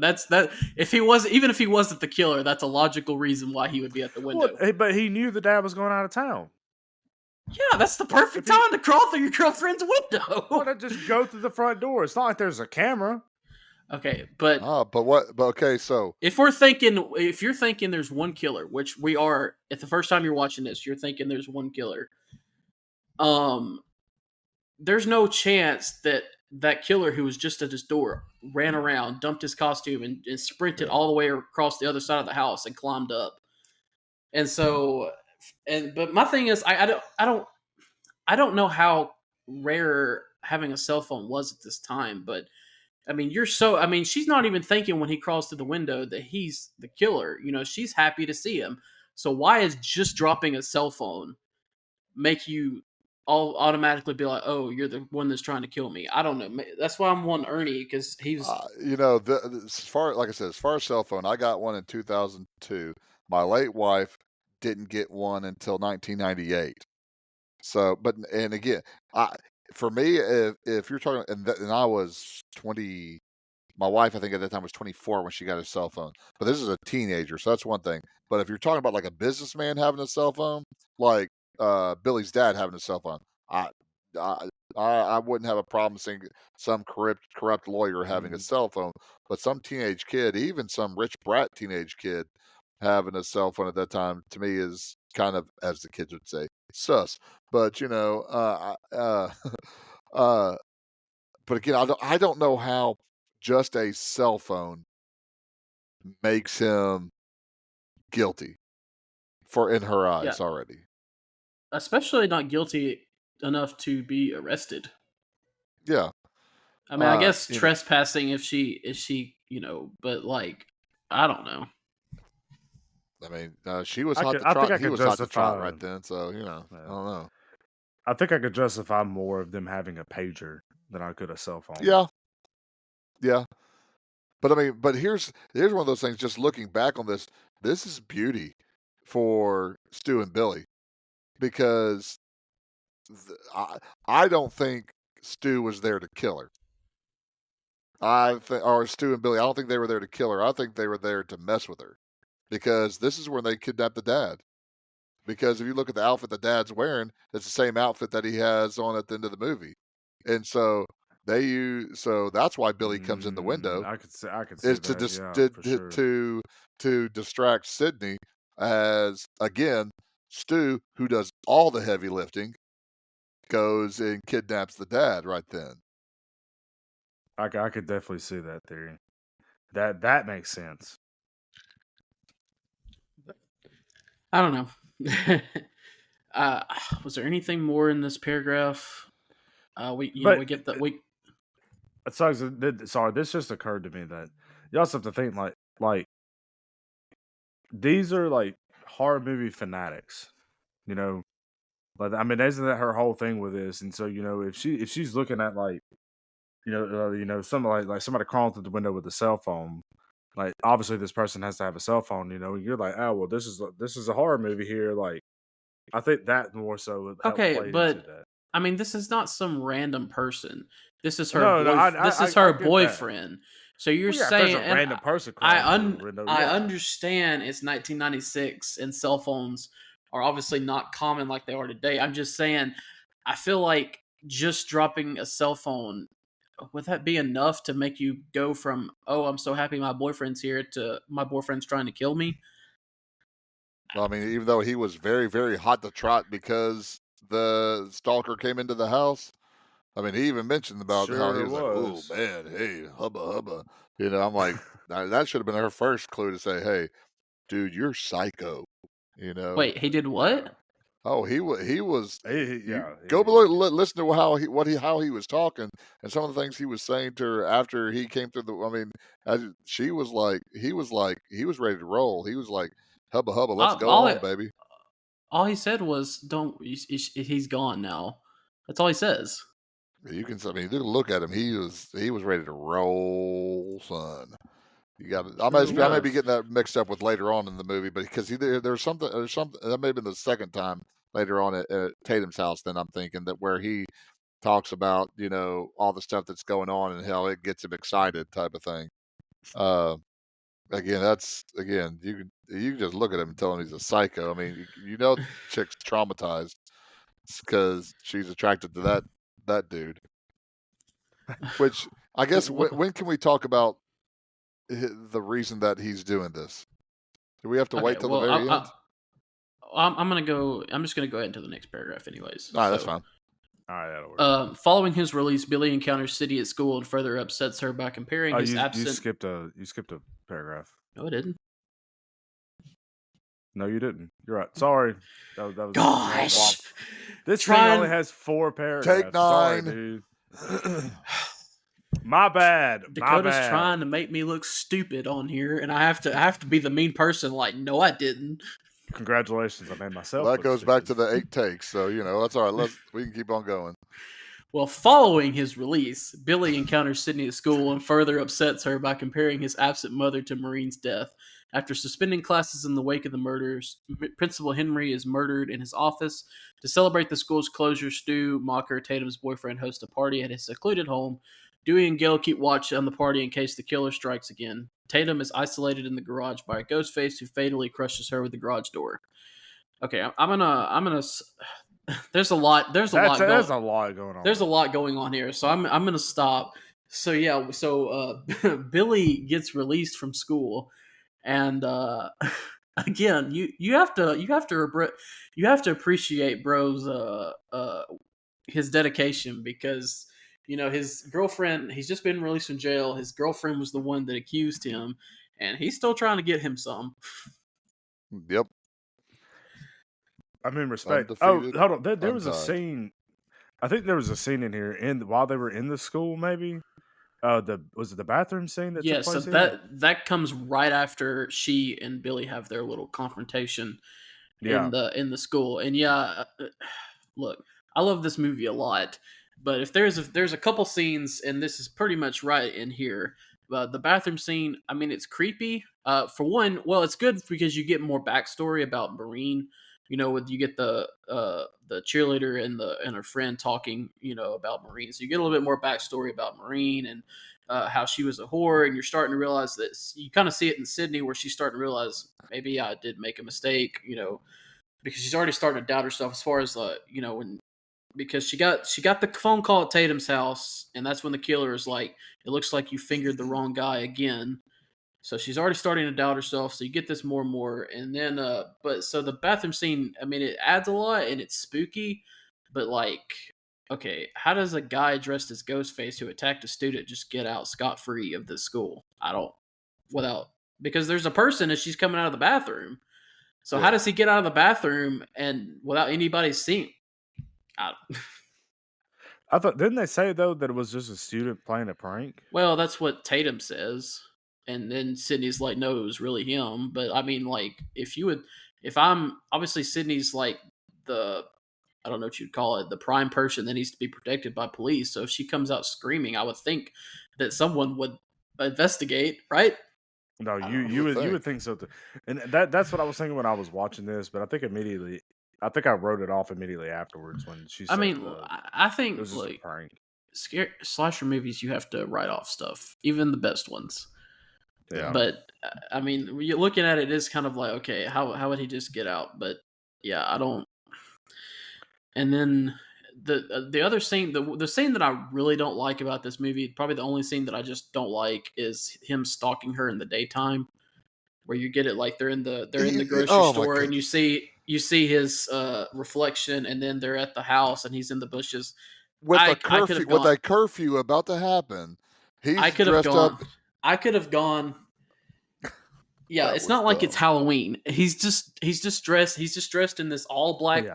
If he wasn't the killer, that's a logical reason why he would be at the window. Well, but he knew the dad was going out of town. Yeah, that's the perfect time to crawl through your girlfriend's window. Why not just go through the front door? It's not like there's a camera. Okay, but okay, so if you're thinking there's one killer, which we are, at the first time you're watching this, you're thinking there's one killer. There's no chance that killer who was just at his door ran around, dumped his costume, and sprinted all the way across the other side of the house and climbed up. And so, but my thing is, I don't know how rare having a cell phone was at this time, but I mean, she's not even thinking when he crawls through the window that he's the killer. You know, she's happy to see him. So why is just dropping a cell phone make you all automatically be like, oh, you're the one that's trying to kill me? I don't know. That's why I'm wanting Ernie, because he's... as far as cell phone, I got one in 2002. My late wife didn't get one until 1998. So, and again, for me, if you're talking, and I was 20. My wife, I think at that time was 24 when she got a cell phone. But this is a teenager, so that's one thing. But if you're talking about like a businessman having a cell phone, like Billy's dad having a cell phone, I I I wouldn't have a problem seeing some corrupt lawyer having a cell phone. But some teenage kid, even some rich brat teenage kid, having a cell phone at that time, to me is kind of, as the kids would say, sus. But uh, but again, I don't know how just a cell phone makes him guilty in her Yeah, eyes already. especially not guilty enough to be arrested. Yeah. I mean, I guess You know, trespassing if she but like I don't know. I mean, she was I hot could. to I think trot. I He could was hot to trot justify. right then. So I Yeah. don't know. I think I could justify more of them having a pager than I could a cell phone. Yeah, yeah. But I mean, here's one of those things. Just looking back on this, this is beauty for Stu and Billy because I don't think Stu was there to kill her. Or Stu and Billy, I don't think they were there to kill her. I think they were there to mess with her because this is when they kidnapped the dad. Because if you look at the outfit the dad's wearing, it's the same outfit that he has on at the end of the movie, and so so that's why Billy comes in the window I could see is to that. dis, Yeah, to, for to sure. to distract Sydney, as again Stu, who does all the heavy lifting, goes and kidnaps the dad right then. I could definitely see that theory. That makes sense. I don't know. Was there anything more in this paragraph? But we get that we. it sucks. Sorry, this just occurred to me that you also have to think like these are like horror movie fanatics. You know, like I mean, isn't that her whole thing with this? And so if she's looking at like something like somebody crawling through the window with a cell phone. Like obviously, this person has to have a cell phone. You're like, oh well, this is a horror movie here. Like, I think that more so would help Okay, play into but that. I mean, this is not some random person. This is her No, This is I her get that. boyfriend. So you're Well, yeah, if there's saying, a and random person crawling through the window, I yeah, understand it's 1996 and cell phones are obviously not common like they are today. I'm just saying, I feel like just dropping a cell phone, would that be enough to make you go from, oh, I'm so happy my boyfriend's here, to my boyfriend's trying to kill me? Well, I mean, even though he was very, very hot to trot because the stalker came into the house. I mean, he even mentioned about how he sure was like, "Oh was. man, hey, hubba hubba." I'm like, that should have been her first clue to say, "Hey, dude, you're psycho." You know. Wait, he did what? Oh, he was. You Yeah, go below, listen to how he was talking and some of the things he was saying to her after he came through the. I mean, she was like, he was ready to roll. He was like, "Hubba hubba, let's go All on, baby." all he said was, "Don't." He's gone now. That's all he says. You can. I mean, you look at him. He was ready to roll, son. You got. sure I may be Yeah. was. getting that mixed up with later on in the movie, but because there's something that may have been the second time later on at Tatum's house. Then I'm thinking that where he talks about all the stuff that's going on and how it gets him excited, type of thing. Uh, again, you can just look at him and tell him he's a psycho. I mean, chick's traumatized because she's attracted to that dude. Which I guess when can we talk about the reason that he's doing this? Do we have to Okay. wait till the Well, very end? I'm gonna go. I'm just gonna go ahead into the next paragraph, anyways. All right, that's fine. All right, that'll work. Following his release, Billy encounters City at school and further upsets her by comparing Oh, his you absent. skipped a paragraph. No, I didn't. No, you didn't. You're right. Sorry. That was Gosh, this thing only has 4 paragraphs. Take Sorry, 9. dude. My bad. Dakota's trying to make me look stupid on here, and I have to be the mean person. Like, no, I didn't. Congratulations, I made myself. Well, that look goes stupid. back to the 8 takes, so that's all right. We can keep on going. Well, following his release, Billy encounters Sydney at school and further upsets her by comparing his absent mother to Marine's death. After suspending classes in the wake of the murders, Principal Henry is murdered in his office. To celebrate the school's closure, Stu Mocker, Tatum's boyfriend, hosts a party at his secluded home. Dewey and Gale keep watch on the party in case the killer strikes again. Tatum is isolated in the garage by a ghost face who fatally crushes her with the garage door. Okay, I'm gonna. There's a lot. There's a lot going on. There's a lot going on here, so I'm gonna stop. So yeah, Billy gets released from school, and again, you have to appreciate bro's his dedication, because his girlfriend, he's just been released from jail. His girlfriend was the one that accused him, and he's still trying to get him some. Yep. I mean, respect. Undefeated, Hold on. There was a untied. scene. I think there was a scene in here while they were in the school, maybe. Was it the bathroom scene that took place? So that comes right after she and Billy have their little confrontation in the school. And look, I love this movie a lot, but if there's a couple scenes, and this is pretty much right in here. The bathroom scene, I mean, it's creepy. For one, well, it's good because you get more backstory about Maureen. You get the cheerleader and her friend talking, about Maureen. So you get a little bit more backstory about Maureen and how she was a whore, and you're starting to realize that you kind of see it in Sydney, where she's starting to realize maybe I did make a mistake, because she's already starting to doubt herself as far as because she got the phone call at Tatum's house, and that's when the killer is like, it looks like you fingered the wrong guy again. So she's already starting to doubt herself. So you get this more and more. And then, so the bathroom scene, I mean, it adds a lot and it's spooky, but okay, how does a guy dressed as Ghostface who attacked a student just get out scot-free of this school? Because there's a person as she's coming out of the bathroom. So how does he get out of the bathroom and without anybody seeing? I thought, didn't they say though that it was just a student playing a prank? Well, that's what Tatum says. And then Sydney's like, no, it was really him. But I mean, if I'm obviously Sydney's like I don't know what you'd call it, the prime person that needs to be protected by police. So if she comes out screaming, I would think that someone would investigate, right? No, you would think so too. And that's what I was thinking when I was watching this. But I think I wrote it off immediately afterwards when she said, I mean, I think it was just a prank. Slasher movies, you have to write off stuff, even the best ones. Yeah. But I mean, you're looking at it, it's kind of like, okay, how would he just get out? But yeah, I don't. And then the other scene, the scene that I really don't like about this movie, probably the only scene that I just don't like, is him stalking her in the daytime, where you get it like they're in the grocery store and you see his reflection, and then they're at the house and he's in the bushes with a curfew about to happen. I could have gone. Yeah, it's not like it's Halloween. He's just dressed in this all black,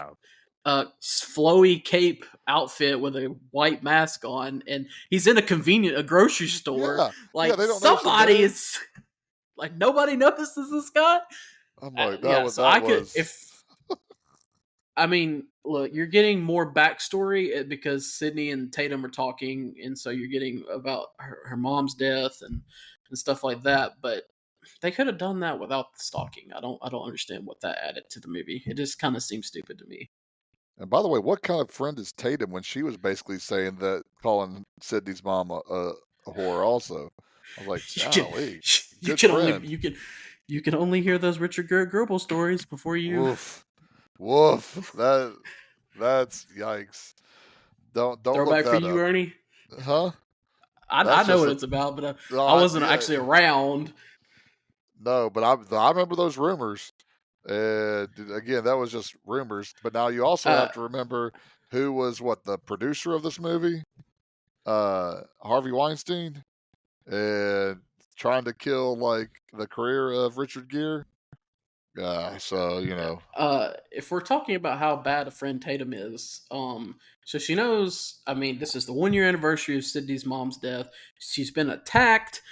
flowy cape outfit with a white mask on, and he's in a grocery store. Somebody is like, nobody notices this guy. I'm like, I mean, look, you're getting more backstory because Sydney and Tatum are talking, and so you're getting about her mom's death and stuff like that. But they could have done that without the stalking. I don't understand what that added to the movie. It just kind of seems stupid to me. And by the way, what kind of friend is Tatum when she was basically saying that, calling Sydney's mom a whore? Also, I was like, golly, you can only hear those Richard Goebbels stories before you. Woof. That's yikes. Don't throw look back that for you, up. Ernie. Huh? I know what it's about, but I wasn't actually around. No, but I remember those rumors. Again, that was just rumors. But now you also have to remember who was the producer of this movie, Harvey Weinstein, and trying to kill the career of Richard Gere. So if we're talking about how bad a friend Tatum is, so she knows. I mean, this is the 1 year anniversary of Sydney's mom's death. She's been attacked.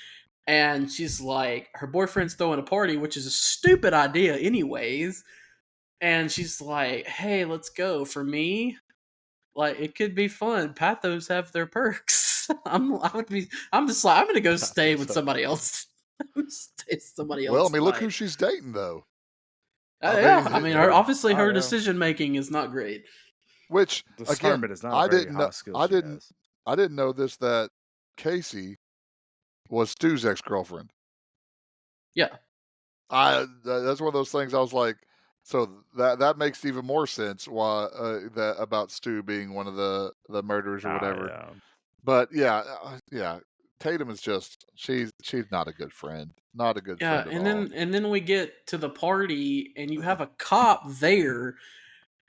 And she's like, her boyfriend's throwing a party, which is a stupid idea anyways. And she's like, hey, let's go. For me, it could be fun. Pathos have their perks. I'm going to go stay with somebody else. It's somebody Well, I else's mean, look who night. she's dating, though. I mean, obviously her yeah. decision making is not great. Which again, Discernment is not a very high skill she has. I didn't know this, that Casey was Stu's ex-girlfriend. Yeah, That's one of those things I was like, so that makes even more sense why that about Stu being one of the murderers or whatever. Yeah. But yeah, Tatum is just she's not a good friend, not a good yeah, friend at all. and then we get to the party, and you have a cop there,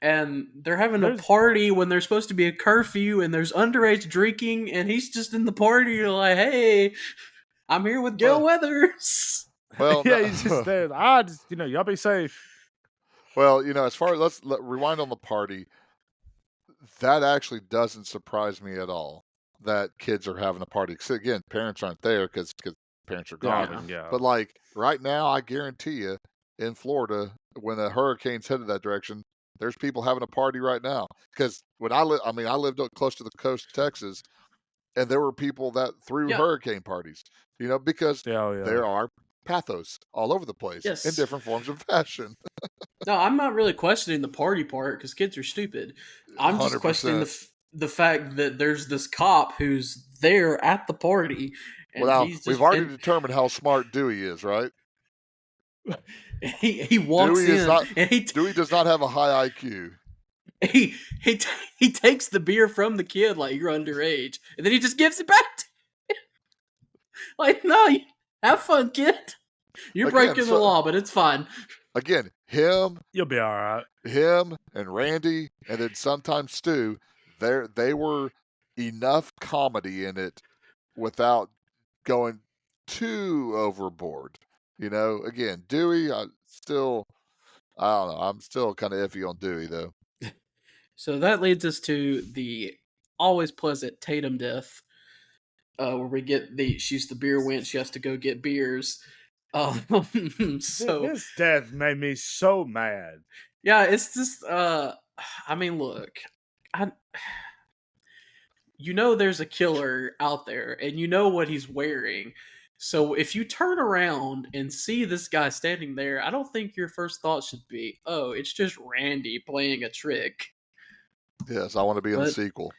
and they're having a party when there's supposed to be a curfew, and there's underage drinking, and he's just in the party. You're like, hey, I'm here with Gail Weathers. Well, yeah, he's just there. Y'all be safe. Well, as far as let's rewind on the party. That actually doesn't surprise me at all that kids are having a party. Because again, parents aren't there because parents are gone. Yeah. But like right now, I guarantee you, in Florida, when a hurricane's headed that direction, there's people having a party right now. Because when I lived up close to the coast of Texas, and there were people that threw hurricane parties. Because there are pathos all over the place in different forms of fashion. No, I'm not really questioning the party part because kids are stupid. I'm just 100%. questioning the fact that there's this cop who's there at the party. And Well, he's just, we've already determined how smart Dewey is, right? He walks Dewey does not have a high IQ. He takes the beer from the kid like you're underage, and then he just gives it back to him. Like, no, have fun, kid. You're breaking the law, but it's fine. Again, you'll be all right. Him and Randy, and then sometimes Stu. They were enough comedy in it without going too overboard. Again, Dewey, I don't know. I'm still kind of iffy on Dewey though. So that leads us to the always pleasant Tatum death, where we get she's the beer wench. She has to go get beers. So this death made me so mad. Yeah, it's just. I mean, look, there's a killer out there, and you know what he's wearing. So if you turn around and see this guy standing there, I don't think your first thought should be, "Oh, it's just Randy playing a trick." Yes, I want to be in the sequel.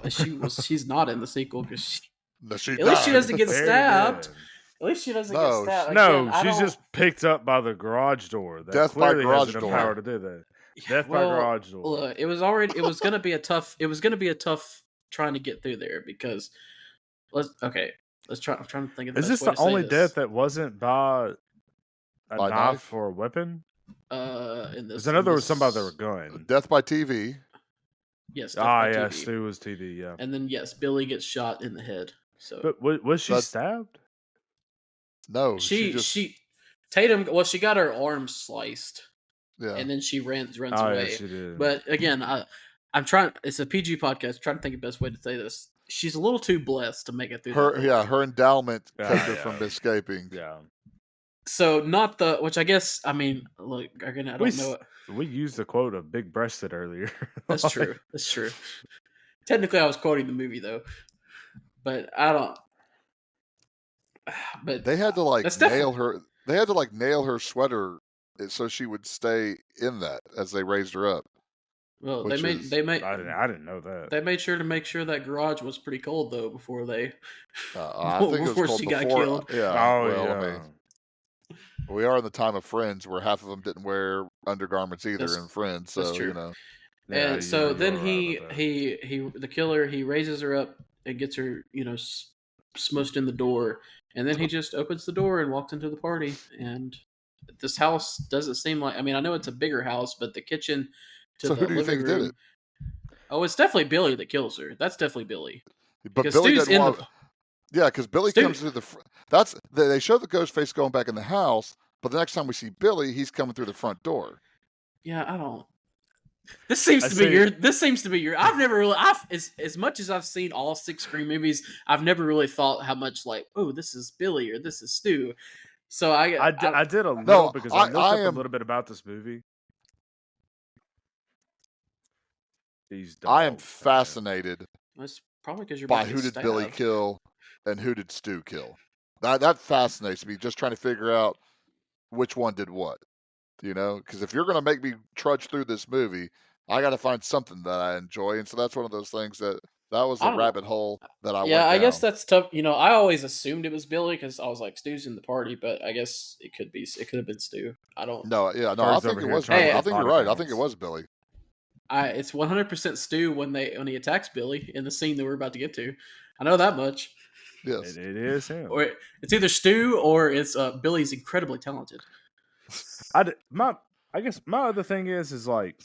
She's not in the sequel because at least she doesn't get stabbed. At least she doesn't get stabbed. No, she's just picked up by the garage door. That Death by garage has door. Power to do that. Death by garage door. Look, it was gonna be a tough trying to get through there because let's try. I'm trying to think of the Is best this way the to say only this. death that wasn't by a By knife or a weapon? In this, I know there was somebody with a gun. Death by TV. Yes. By TV. Stu was TV. Yeah. And then Billy gets shot in the head. So, but was she stabbed? No, Tatum. Well, she got her arm sliced. Yeah. And then she runs away. Yeah, she did. But again, I'm trying. It's a PG podcast. I'm trying to think of the best way to say this. She's a little too blessed to make it through. Her endowment kept her from escaping. Yeah. So not which I guess. I mean, look, again, I don't know. We used the quote of big breasted earlier. That's true. That's true. Technically, I was quoting the movie though, but I don't. But they had to nail her. They had to nail her sweater so she would stay in that as they raised her up. Well, they made. I didn't know that. They made sure to make sure that garage was pretty cold though before they. I think before she got killed. Yeah. I mean, we are in the time of Friends where half of them didn't wear undergarments either in Friends. So that's true. Yeah, and so then the killer, he raises her up and gets her, smushed in the door, and then he just opens the door and walks into the party. And this house doesn't seem like. I mean, I know it's a bigger house, but the kitchen. So who do you think did it? Oh, it's definitely Billy that kills her. That's definitely Billy. But Billy doesn't want. Yeah, because Billy comes through they show the ghost face going back in the house, but the next time we see Billy, he's coming through the front door. Yeah, I don't. This seems to be your. I've never really. As much as I've seen all 6 Scream movies, I've never really thought how much this is Billy or this is Stu. So I did a little because I looked up a little bit about this movie. I am fascinated. That's probably because you're by who did Billy kill and who did Stu kill. That fascinates me. Just trying to figure out which one did what. Because if you're going to make me trudge through this movie, I got to find something that I enjoy, and so that's one of those things that was I the don't know. rabbit hole that I Yeah, went I guess down. that's tough. I always assumed it was Billy because I was like, Stu's in the party, but I guess it could have been Stu. I don't. No, yeah, no, I Ferg's think over it here was. trying to Hey, I get think you're body right. I think it counts. was Billy. It's 100% Stu when he attacks Billy in the scene that we're about to get to. I know that much. Yes. It is him. Or it's either Stu or it's Billy's incredibly talented. I guess my other thing is like,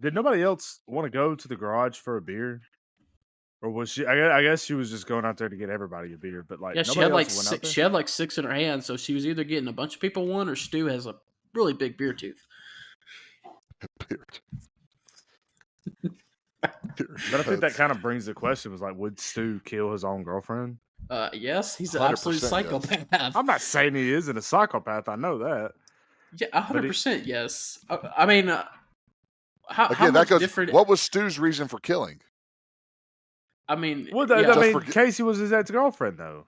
did nobody else want to go to the garage for a beer, or was she? I guess she was just going out there to get everybody a beer. But like, Yeah, she nobody had else like went out six, there. she had like 6 in her hand, so she was either getting a bunch of people one or Stu has a really big beer tooth. But I think that kind of brings the question: was like, would Stu kill his own girlfriend? Yes, he's an 100% absolute yes. psychopath. I'm not saying he isn't a psychopath. I know that. Yeah, 100% yes. I mean, how Again, much that goes. different? What was Stu's reason for killing? I mean, Well, yeah. I mean, Casey was his ex-girlfriend, though.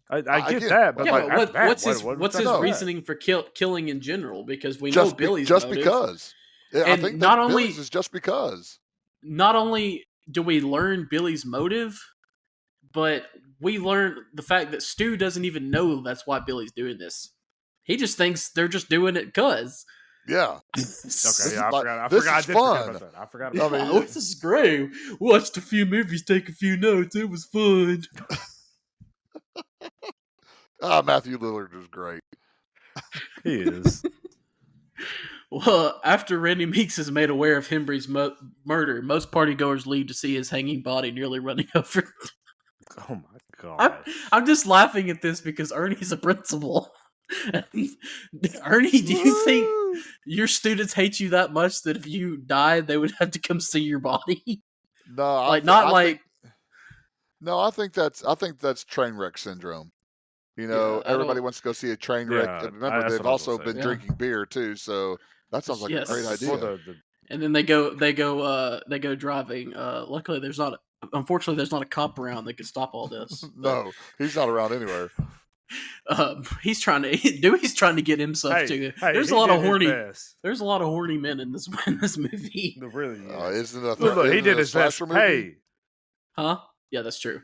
I get Again, that, but Yeah, like, but after that, what's his what's his that? reasoning for killing in general? Because we know Billy's just motive. because. Yeah, I And think not that only- Billy's is just because. Not only do we learn Billy's motive, but we learn the fact that Stu doesn't even know that's why Billy's doing this. He just thinks they're just doing it because. Yeah. Okay, yeah, I This forgot. I is did forget fun. about that. I forgot about I mean, Oh, this is great. Watched a few movies, take a few notes. It was fun. Matthew Lillard is great. he is. Well, after Randy Meeks is made aware of Hembry's murder, most partygoers leave to see his hanging body nearly running over. Oh my god! I'm just laughing at this because Ernie's a principal. Ernie, do you think your students hate you that much that if you died, they would have to come see your body? No, I think that's train wreck syndrome. Everybody wants to go see a train wreck. Yeah, Remember, that's they've what I was also gonna been say. drinking beer too, so that sounds like Yes. a great For idea. And then they go driving. Luckily, unfortunately, there's not a cop around that can stop all this. No, he's not around anywhere. He's trying to get himself to. There's a lot of horny. There's a lot of horny men in this movie. There really is. Isn't it Look, he did his best. slasher movie? Hey, Huh? Yeah, that's true.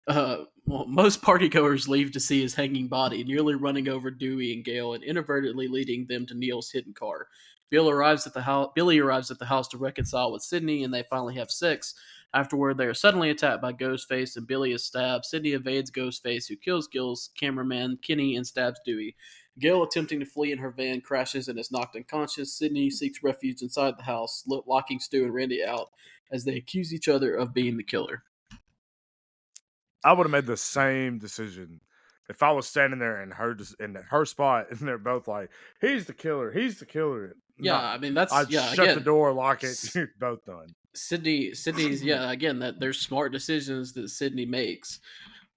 Well, most partygoers leave to see his hanging body, nearly running over Dewey and Gale and inadvertently leading them to Neil's hidden car. Billy arrives at the house to reconcile with Sydney, and they finally have sex. Afterward, they are suddenly attacked by Ghostface, and Billy is stabbed. Sydney evades Ghostface, who kills Gil's cameraman, Kenny, and stabs Dewey. Gale, attempting to flee in her van, crashes and is knocked unconscious. Sydney seeks refuge inside the house, locking Stu and Randy out as they accuse each other of being the killer. I would have made the same decision if I was standing there in her spot, and they're both like, "He's the killer. He's the killer." Yeah, I mean that's I'd shut the door, lock it. You're both done. Sydney's again that there's smart decisions that Sydney makes.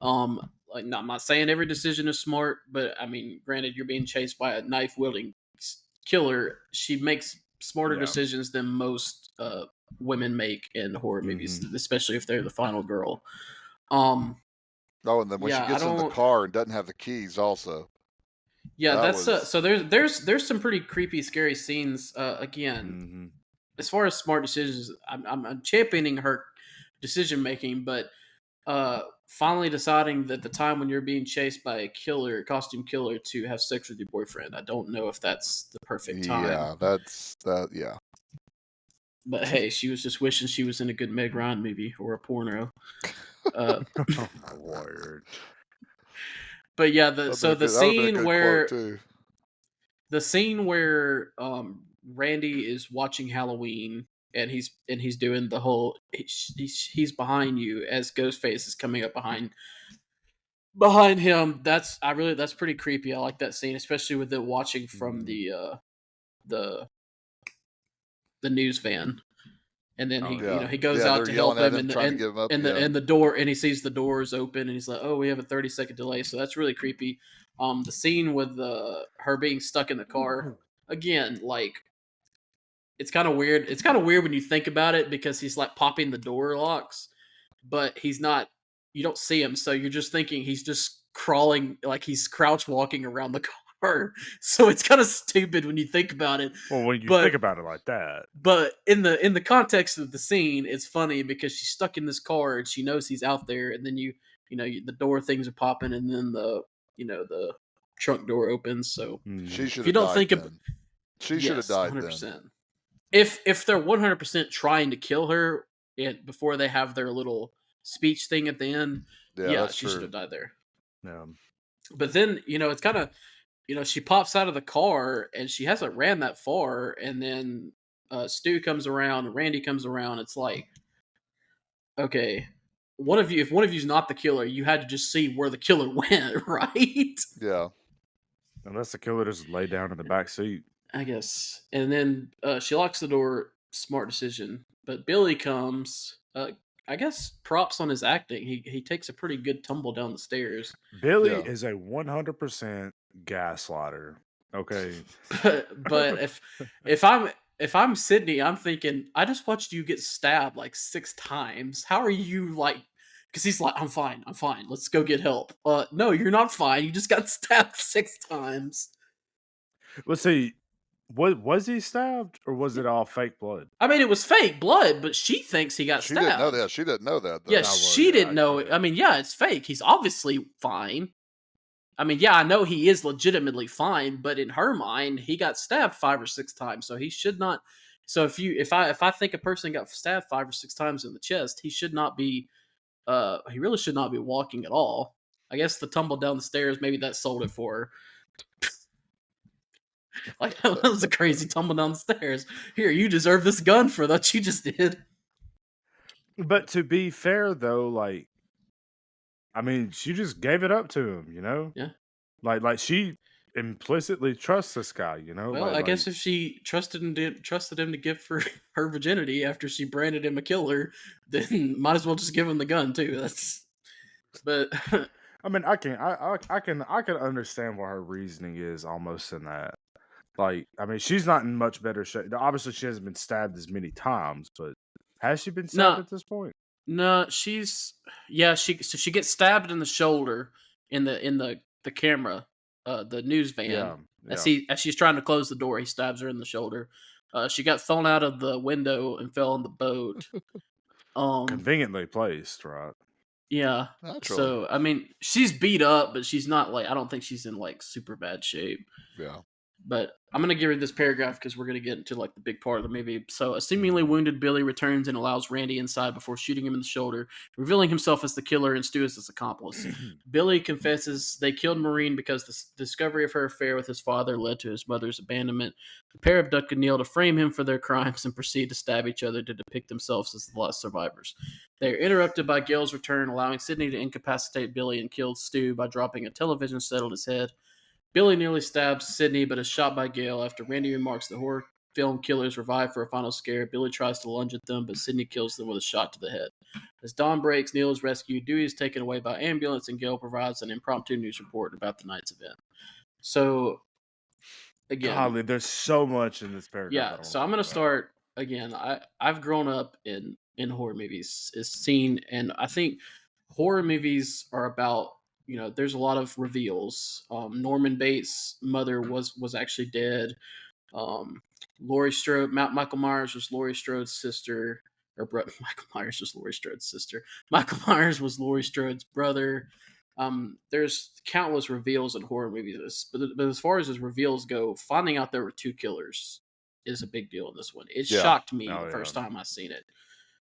I'm not saying every decision is smart, but I mean, granted, you're being chased by a knife wielding killer. She makes smarter decisions than most women make in horror movies, especially if they're the final girl. And then when she gets in the car and doesn't have the keys, also. Yeah, so there's some pretty creepy, scary scenes. Again, as far as smart decisions, I'm championing her decision making, but finally deciding that the time when you're being chased by a costume killer, to have sex with your boyfriend, I don't know if that's the perfect time. Yeah, that's that. Yeah. But hey, she was just wishing she was in a good Meg Ryan movie or a porno. Word. But yeah, the scene where Randy is watching Halloween and he's doing the whole he's behind you as Ghostface is coming up behind him. That's pretty creepy. I like that scene, especially with it watching from the news van. And then he goes out to help him and the door, and he sees the doors open and he's like, "Oh, we have a 30-second delay." So that's really creepy. The scene with her being stuck in the car, again, like it's kind of weird. It's kind of weird when you think about it because he's like popping the door locks, but he's not. You don't see him, so you're just thinking he's just crawling, like he's crouch walking around the car. So it's kind of stupid when you think about it. Well, when you But- think about it like that. But in the context of the scene, it's funny because she's stuck in this car and she knows he's out there, and then the door things are popping, and then the trunk door opens. So She should if you have don't died think then. of She should have died 100%. then. If they're 100% trying to kill her before they have their little speech thing at the end, Yeah, that's she true. should have died there. Yeah. But then, it's kind of, she pops out of the car and she hasn't ran that far, and then Stu comes around, Randy comes around. It's like, okay, if one of you's not the killer, you had to just see where the killer went, right? Yeah. Unless the killer just lay down in the back seat. I guess. And then she locks the door. Smart decision. But Billy comes. I guess props on his acting. He takes a pretty good tumble down the stairs. Billy Yeah. is a 100% gaslighter. Okay. But if I'm Sydney, I'm thinking, I just watched you get stabbed like 6 times. How are you like? Because he's like, I'm fine. Let's go get help. No, you're not fine. You just got stabbed 6 times. Let's see. Was he stabbed or was it all fake blood? I mean, it was fake blood, but she thinks he got She stabbed. didn't know that. She didn't know that. Though. Yeah, well, she yeah, didn't know. okay. I mean, yeah, it's fake. He's obviously fine. I mean, yeah, I know he is legitimately fine, but in her mind, he got stabbed 5 or 6 times, so he should not. So if I think a person got stabbed 5 or 6 times in the chest, he should not be. He really should not be walking at all. I guess the tumble down the stairs, maybe that sold it for her. Like, that was a crazy tumble down the stairs. Here, you deserve this gun for that you just did. But to be fair, though, like, I mean, she just gave it up to him, you know? Yeah. Like she implicitly trusts this guy, you know? Well, I guess if she trusted him to give her virginity after she branded him a killer, then might as well just give him the gun too. But I mean, I can understand what her reasoning is almost in that. Like, I mean, she's not in much better shape. Obviously, she hasn't been stabbed as many times, but has she been stabbed at this point? No, she gets stabbed in the shoulder in the camera, the news van. Yeah. As she's trying to close the door, he stabs her in the shoulder. She got thrown out of the window and fell in the boat. Conveniently placed, right? Yeah. Naturally. So I mean, she's beat up, but she's not like, I don't think she's in like super bad shape. Yeah. But I'm going to give her this paragraph because we're going to get into like the big part of the movie. So a seemingly wounded Billy returns and allows Randy inside before shooting him in the shoulder, revealing himself as the killer and Stu as his accomplice. Billy confesses they killed Maureen because the discovery of her affair with his father led to his mother's abandonment. The pair abduct Neil to frame him for their crimes and proceed to stab each other to depict themselves as the last survivors. They are interrupted by Gail's return, allowing Sidney to incapacitate Billy and kill Stu by dropping a television set on his head. Billy nearly stabs Sidney, but is shot by Gale. After Randy remarks the horror film killers revive for a final scare, Billy tries to lunge at them, but Sidney kills them with a shot to the head. As dawn breaks, Neil is rescued, Dewey is taken away by ambulance, and Gale provides an impromptu news report about the night's event. So, again... Golly, there's so much in this paragraph. Yeah, so I'm going to start, again, I've grown up in horror movies, and I think horror movies are about... there's a lot of reveals. Norman Bates' mother was actually dead. Laurie Strode, Michael Myers was Laurie Strode's sister, Michael Myers was Laurie Strode's sister. Michael Myers was Laurie Strode's brother. There's countless reveals in horror movies, but as far as his reveals go, finding out there were 2 killers is a big deal in this one. It shocked me the first time I seen it,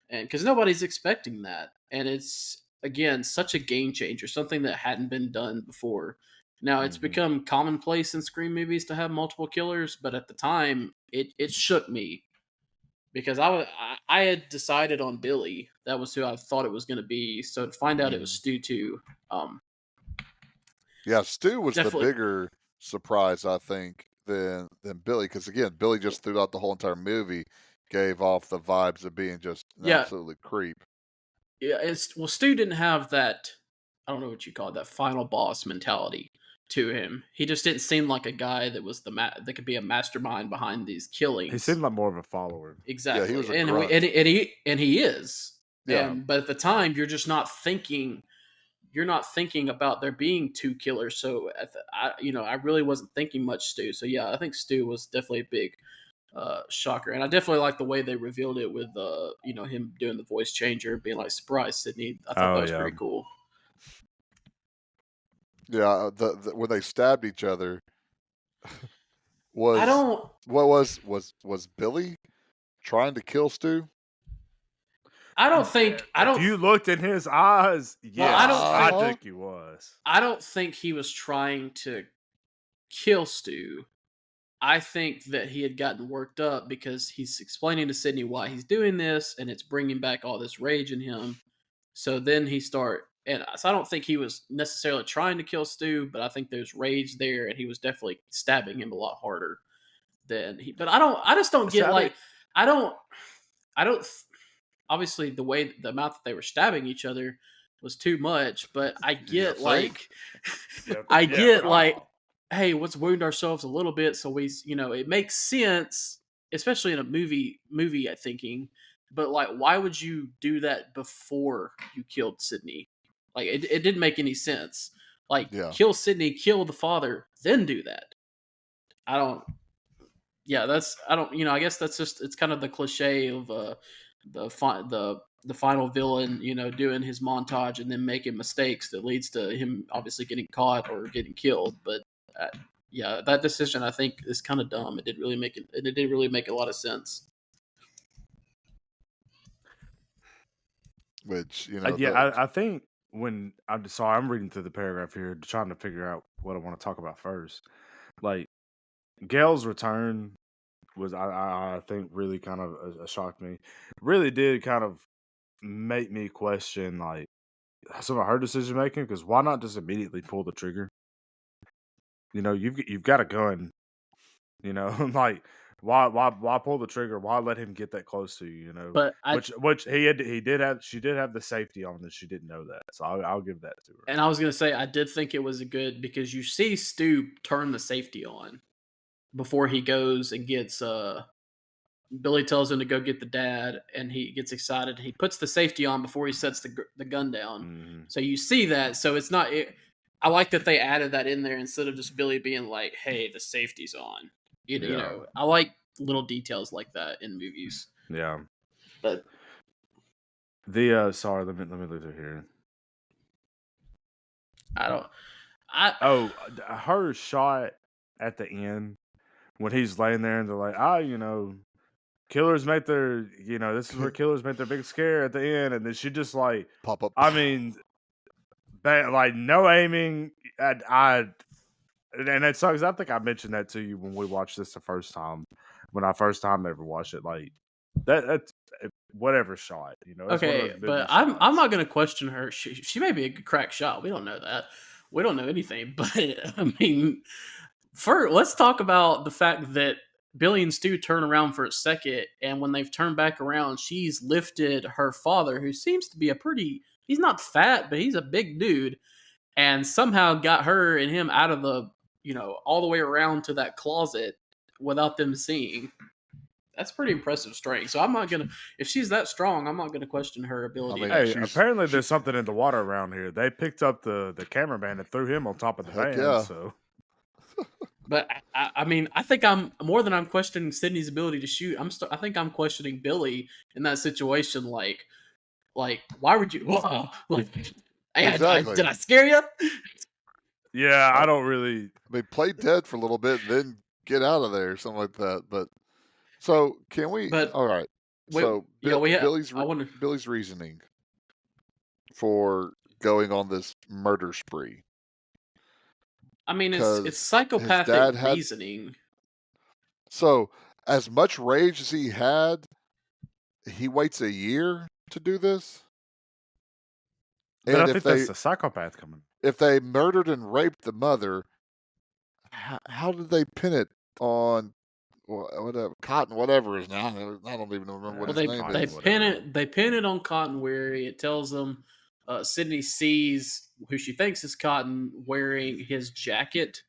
and because nobody's expecting that, and it's. Again, such a game changer, something that hadn't been done before. Now, it's become commonplace in Scream movies to have multiple killers, but at the time, it shook me. Because I had decided on Billy. That was who I thought it was going to be. So to find out it was Stu too. Yeah, Stu was the bigger surprise, I think, than Billy. Because, again, Billy just throughout the whole entire movie gave off the vibes of being just an absolutely creep. Yeah, Stu didn't have that, I don't know what you call it, that final boss mentality to him. He just didn't seem like a guy that was that could be a mastermind behind these killings. He seemed like more of a follower. Exactly. Yeah, he was a and he is. Yeah. But at the time, you're just not thinking you're not thinking about there being two killers. So I really wasn't thinking much Stu. So yeah, I think Stu was definitely a big shocker, and I definitely like the way they revealed it with him doing the voice changer, being like, "Surprise, Sydney." I thought that was pretty cool. Yeah, the when they stabbed each other, I don't. was Billy trying to kill Stu? I don't think. I don't. If you looked in his eyes, Well, yes, I think he was. I don't think he was trying to kill Stu. I think that he had gotten worked up because he's explaining to Sydney why he's doing this, and it's bringing back all this rage in him. So then and so I don't think he was necessarily trying to kill Stu, but I think there's rage there, and he was definitely stabbing him a lot harder than he. But I just don't get I don't. Obviously, the amount that they were stabbing each other was too much, but I get hey, let's wound ourselves a little bit so it makes sense, especially in a movie thinking. But like, why would you do that before you killed Sydney? Like, it didn't make any sense. Like, kill Sydney, kill the father, then do that. I don't. Yeah, I guess that's just it's kind of the cliche of the final villain, doing his montage and then making mistakes that leads to him obviously getting caught or getting killed. But yeah, that decision I think is kind of dumb. It didn't really make a lot of sense. Which I think I'm reading through the paragraph here, trying to figure out what I want to talk about first. Like Gail's return was I think really kind of shocked me. Really did kind of make me question like some of her decision making, because why not just immediately pull the trigger? You've got a gun. Like why pull the trigger? Why let him get that close to you? But which she did have the safety on that. She didn't know that, so I'll give that to her. And I was gonna say I did think it was a good, because you see Stu turn the safety on before he goes and gets Billy tells him to go get the dad, and he gets excited. He puts the safety on before he sets the gun down. Mm-hmm. So you see that. So it's not. I like that they added that in there instead of just Billy being like, "Hey, the safety's on." You know, I like little details like that in movies. Yeah. But sorry, let me leave it here. Her shot at the end when he's laying there and they're like, killers make their, this is where killers make their big scare at the end, and then she just like pop up. I mean, like no aiming. And it sucks. I think I mentioned that to you when we watched this the first time. When I first time ever watched it, like that's whatever shot, Okay, but I'm not gonna question her. She may be a good crack shot. We don't know that. We don't know anything. But I mean, let's talk about the fact that Billy and Stu turn around for a second, and when they've turned back around, she's lifted her father, who seems to be he's not fat, but he's a big dude, and somehow got her and him out of the, all the way around to that closet without them seeing. That's pretty impressive strength. So I'm not going to, if she's that strong, I'm not going to question her ability. Apparently there's something in the water around here. They picked up the cameraman and threw him on top of the van. Yeah. So. But I mean, I think I'm questioning Sydney's ability to shoot. I think I'm questioning Billy in that situation. Like, why would you? Exactly. Did I scare you? Yeah, I don't really. Play dead for a little bit, and then get out of there, something like that. But so can we? All right. Billy's reasoning for going on this murder spree. I mean, it's psychopathic reasoning. So, as much rage as he had, he waits a year to do this. But and I think that's the psychopath coming. If they murdered and raped the mother, how did they pin it on whatever Cotton, whatever is now? I don't even remember what his name is. They pin it on Cotton Weary. It tells them Sydney sees who she thinks is Cotton wearing his jacket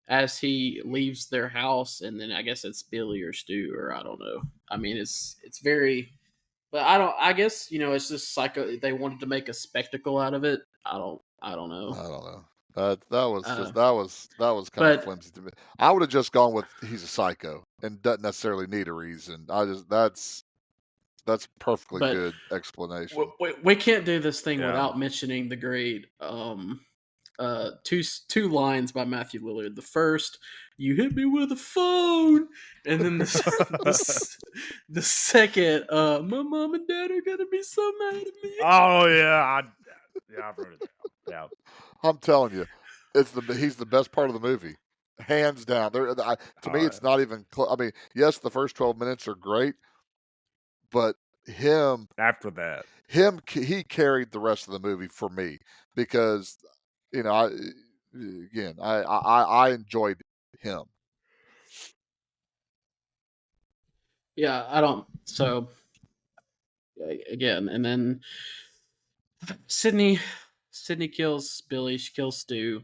as he leaves their house, and then I guess it's Billy or Stu, or I don't know. I mean, it's very, but I guess it's just psycho. They wanted to make a spectacle out of it, I don't know. I don't know. That was Uh, just that was kind of but flimsy to me. I would have just gone with he's a psycho and doesn't necessarily need a reason. That's perfectly but good explanation. we can't do this thing Yeah. without mentioning the great two lines by Matthew Lillard. The first, "You hit me with a phone," and then the second, "My mom and dad are gonna be so mad at me." Oh yeah, I've wrote it down. Yeah. I'm telling you, he's the best part of the movie, hands down. To me, Oh, it's not even. I mean, yes, the first 12 minutes are great, but him after that. he carried the rest of the movie for me because I enjoyed him. Yeah, I don't. So again, and then Sydney kills Billy. She kills Stu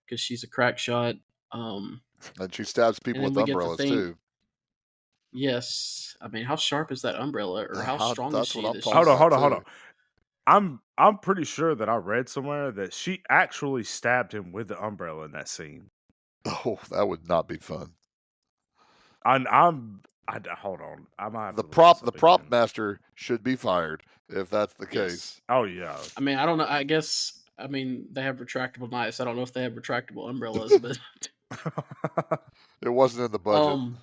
because she's a crack shot. And she stabs And people then with we get the umbrellas thing. too. Yes, I mean, how sharp is that umbrella, or how strong is That's what she? I'm That talking Hold on, she's about hold on, hold too. on. I'm pretty sure that I read somewhere that she actually stabbed him with the umbrella in that scene. Oh, that would not be fun. Hold on. I might have The to look this the up prop again. master should be fired if that's the yes. case. Oh yeah. I mean, I don't know. I guess they have retractable knives. I don't know if they have retractable umbrellas, but It wasn't in the budget.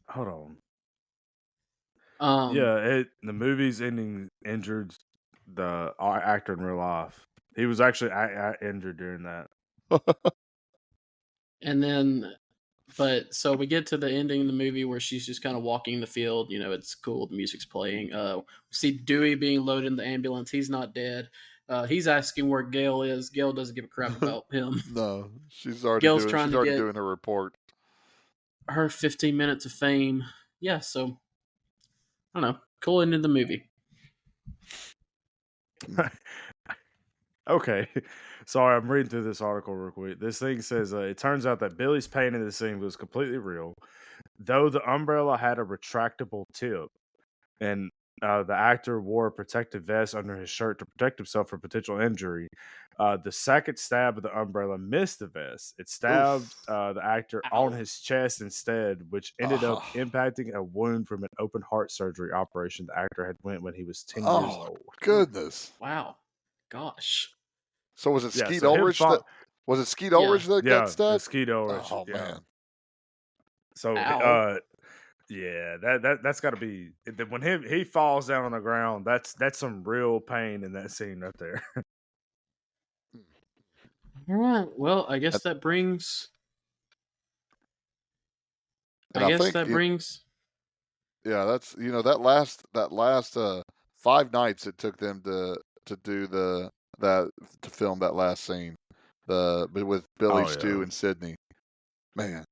Hold on. um, Yeah, the movie's ending injured the actor in real life. He was actually injured during that. and then, but so we get to the ending of the movie where she's just kind of walking the field. You know, it's cool. The music's playing. We see Dewey being loaded in the ambulance. He's not dead. He's asking where Gail is. Gail doesn't give a crap about him. No, she's Gail's trying to already get doing her report. her 15 minutes of fame. Yeah, so I don't know. Cool end of the movie. Okay. Sorry, I'm reading through this article real quick. This thing says it turns out that Billy's pain in the scene was completely real, though the umbrella had a retractable tip, and the actor wore a protective vest under his shirt to protect himself from potential injury. The second stab of the umbrella missed the vest. It stabbed the actor on Ow. his chest instead, which ended up impacting a wound from an open heart surgery operation the actor had went when he was 10 years Oh old. goodness! Wow. Gosh. So was it Yeah, Skeet so him Ulrich that was it Skeet Yeah. Ulrich that got Yeah, stabbed? Skeet Ulrich. Oh Yeah. man! So, Ow. yeah, that's got to be when he falls down on the ground. That's some real pain in that scene right there. All right. Well, I guess that brings. And I I guess think that brings. yeah, that's that last 5 nights it took them to do that to film that last scene, with Billy, Oh Stu, yeah, and Sydney. Man,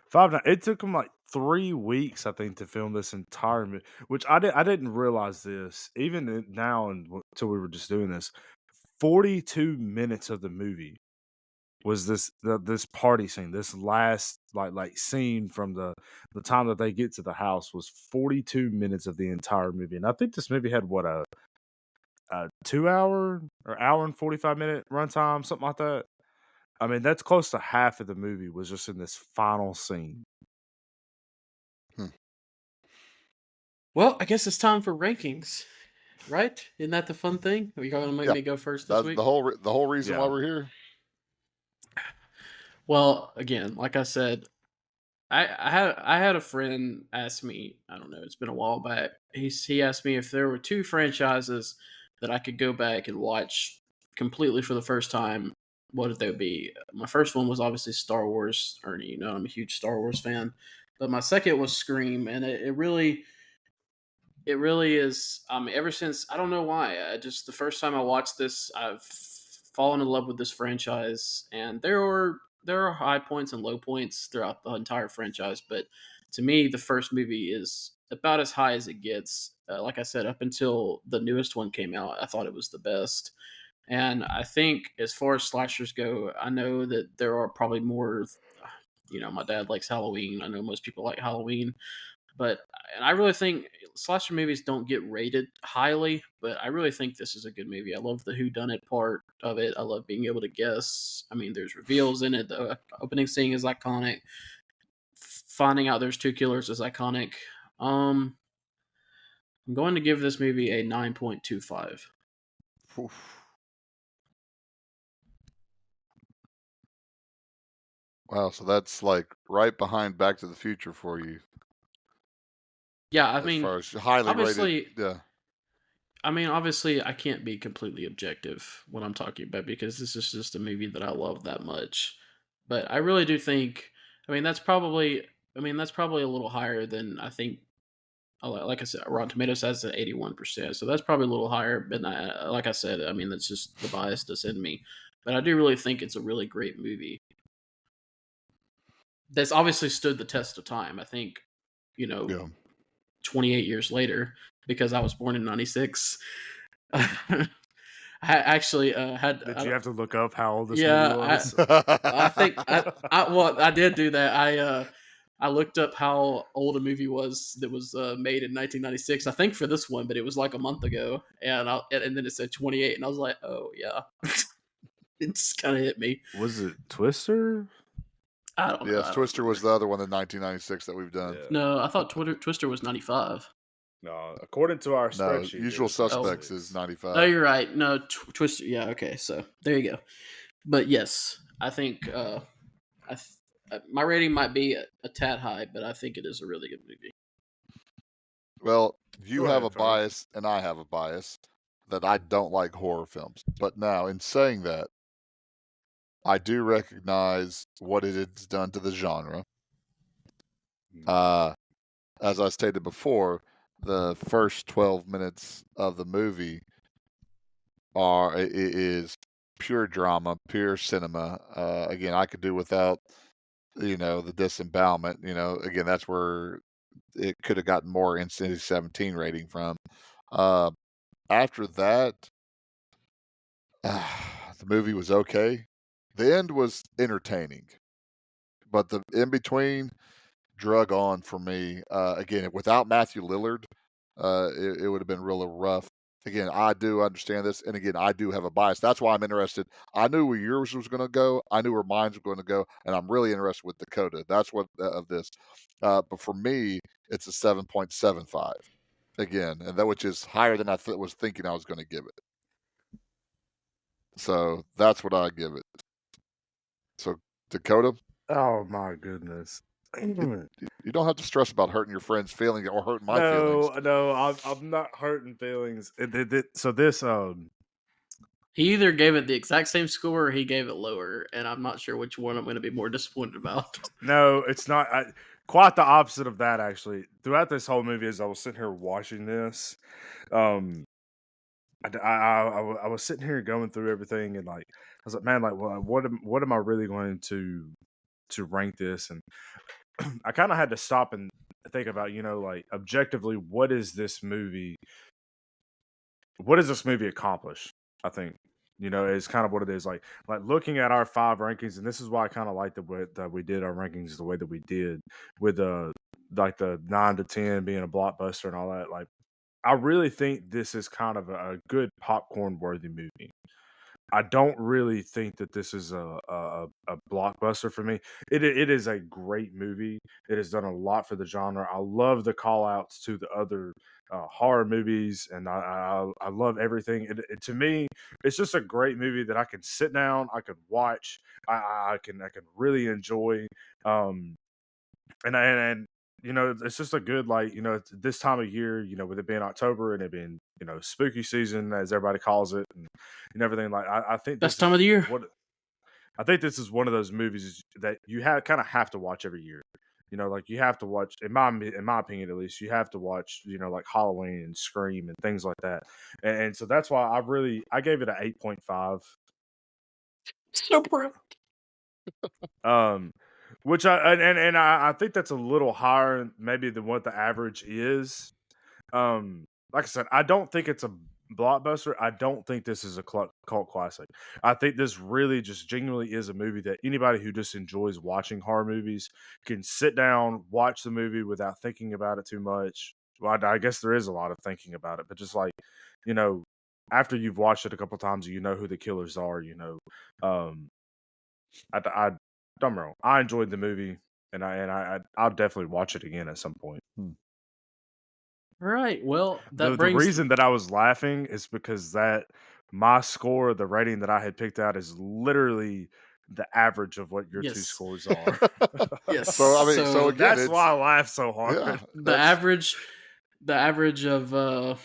5 nights. It took him like 3 weeks, I think, to film this entire movie. Which I didn't realize this even now until we were just doing this. 42 minutes of the movie was this party scene. This last like scene from the time that they get to the house was 42 minutes of the entire movie, and I think this movie had what a 2 hour or hour and 45 minute runtime, something like that. I mean, that's close to half of the movie was just in this final scene. Well, I guess it's time for rankings, right? Isn't that the fun thing? Are you going to make yeah, me go first this that's week? the whole reason why Yeah. we're here. Well, again, like I said, I had a friend ask me. I don't know. It's been a while back. He asked me if there were two franchises that I could go back and watch completely for the first time. What would they be? My first one was obviously Star Wars. Ernie, you know I'm a huge Star Wars fan. But my second was Scream, and it really is. Ever since I don't know why, just the first time I watched this, I've fallen in love with this franchise, and there are high points and low points throughout the entire franchise. But to me, the first movie is about as high as it gets. Like I said, up until the newest one came out, I thought it was the best. And I think as far as slashers go, I know that there are probably more. You know, my dad likes Halloween. I know most people like Halloween, But and I really think slasher movies don't get rated highly, but I really think this is a good movie. I love the whodunit part of it. I love being able to guess. I mean, there's reveals in it. The opening scene is iconic. Finding out there's two killers is iconic. I'm going to give this movie a 9.25. Oof. Wow, so that's like right behind Back to the Future for you. Yeah, I as mean, far as highly obviously, rated. Yeah. obviously, I can't be completely objective when I'm talking about because this is just a movie that I love that much. But I really do think, that's probably, that's probably a little higher than I think. Like I said, Rotten Tomatoes has an 81%, so that's probably a little higher. But like I said, that's just the bias that's in me. But I do really think it's a really great movie that's obviously stood the test of time. I think, Yeah. 28 years later, because I was born in '96. I actually had. Did you have to look up how old this movie Yeah, was? I think I did do that. I looked up how old a movie was that was made in 1996. I think for this one, but it was like a month ago, and then it said 28, and I was like, oh yeah, it just kind of hit me. Was it Twister? I don't know. Yes, Twister was the other one in 1996 that we've done. Yeah. No, I thought Twister was 95. No, according to our No, spreadsheet, Usual it was Suspects 96. is 95. Oh, you're right. No, Twister. Yeah, okay. So there you go. But yes, I think my rating might be a tad high, but I think it is a really good movie. Well, you Go have ahead, a Fernie. bias and I have a bias that I don't like horror films. But now, in saying that, I do recognize what it has done to the genre. As I stated before, the first 12 minutes of the movie is pure drama, pure cinema. Again, I could do without, the disembowelment. Again, that's where it could have gotten more NC-17 rating from. After that, the movie was okay. The end was entertaining, but the in between drug on for me. Again, without Matthew Lillard, it would have been really rough. Again, I do understand this, and again, I do have a bias. That's why I'm interested. I knew where yours was going to go. I knew where mine was going to go, and I'm really interested with Dakota. That's what of this. But for me, it's a 7.75 again, and that which is higher than I was thinking I was going to give it. So that's what I give it. So Dakota, Oh my goodness! you don't have to stress about hurting your friend's feelings or hurting my feelings. No, I'm not hurting feelings. So this He either gave it the exact same score or he gave it lower, and I'm not sure which one I'm going to be more disappointed about. no, it's not. Quite the opposite of that, actually. Throughout this whole movie, as I was sitting here watching this, I was sitting here going through everything, and like I was like, man, like, well, what am I really going to rank this? And I kind of had to stop and think about, like objectively, what does this movie accomplish? I think, is kind of what it is. Like looking at our 5 rankings, and this is why I kind of like that we did our rankings the way that we did, with like the 9 to 10 being a blockbuster and all that. Like, I really think this is kind of a good popcorn worthy movie. I don't really think that this is a blockbuster for me. It is a great movie. It has done a lot for the genre. I love the call outs to the other horror movies, and I love everything. To me, it's just a great movie that I can sit down, I can watch, I can really enjoy. And it's just a good, like, it's this time of year, with it being October and it being, spooky season, as everybody calls it, and everything. Like, I think Best time of the year. I think this is one of those movies that you kind of have to watch every year. Like, you have to watch, in my opinion, at least, you have to watch, like Halloween and Scream and things like that. And so that's why I gave it an 8.5. So proud. Which I think that's a little higher maybe than what the average is. Like I said, I don't think it's a Blockbuster, I don't think this is a cult classic. I think this really just genuinely is a movie that anybody who just enjoys watching horror movies can sit down, watch the movie without thinking about it too much. Well, I guess there is a lot of thinking about it, but just like, you know, after you've watched it a couple times, you know who the killers are. I don't know. I enjoyed the movie, and I'll definitely watch it again at some point. All right. Well, that The brings reason that I was laughing is because that my score, the rating that I had picked out, is literally the average of what your two yes, scores are. yes. So I mean, so again, That's why I laugh so hard. yeah, the average of the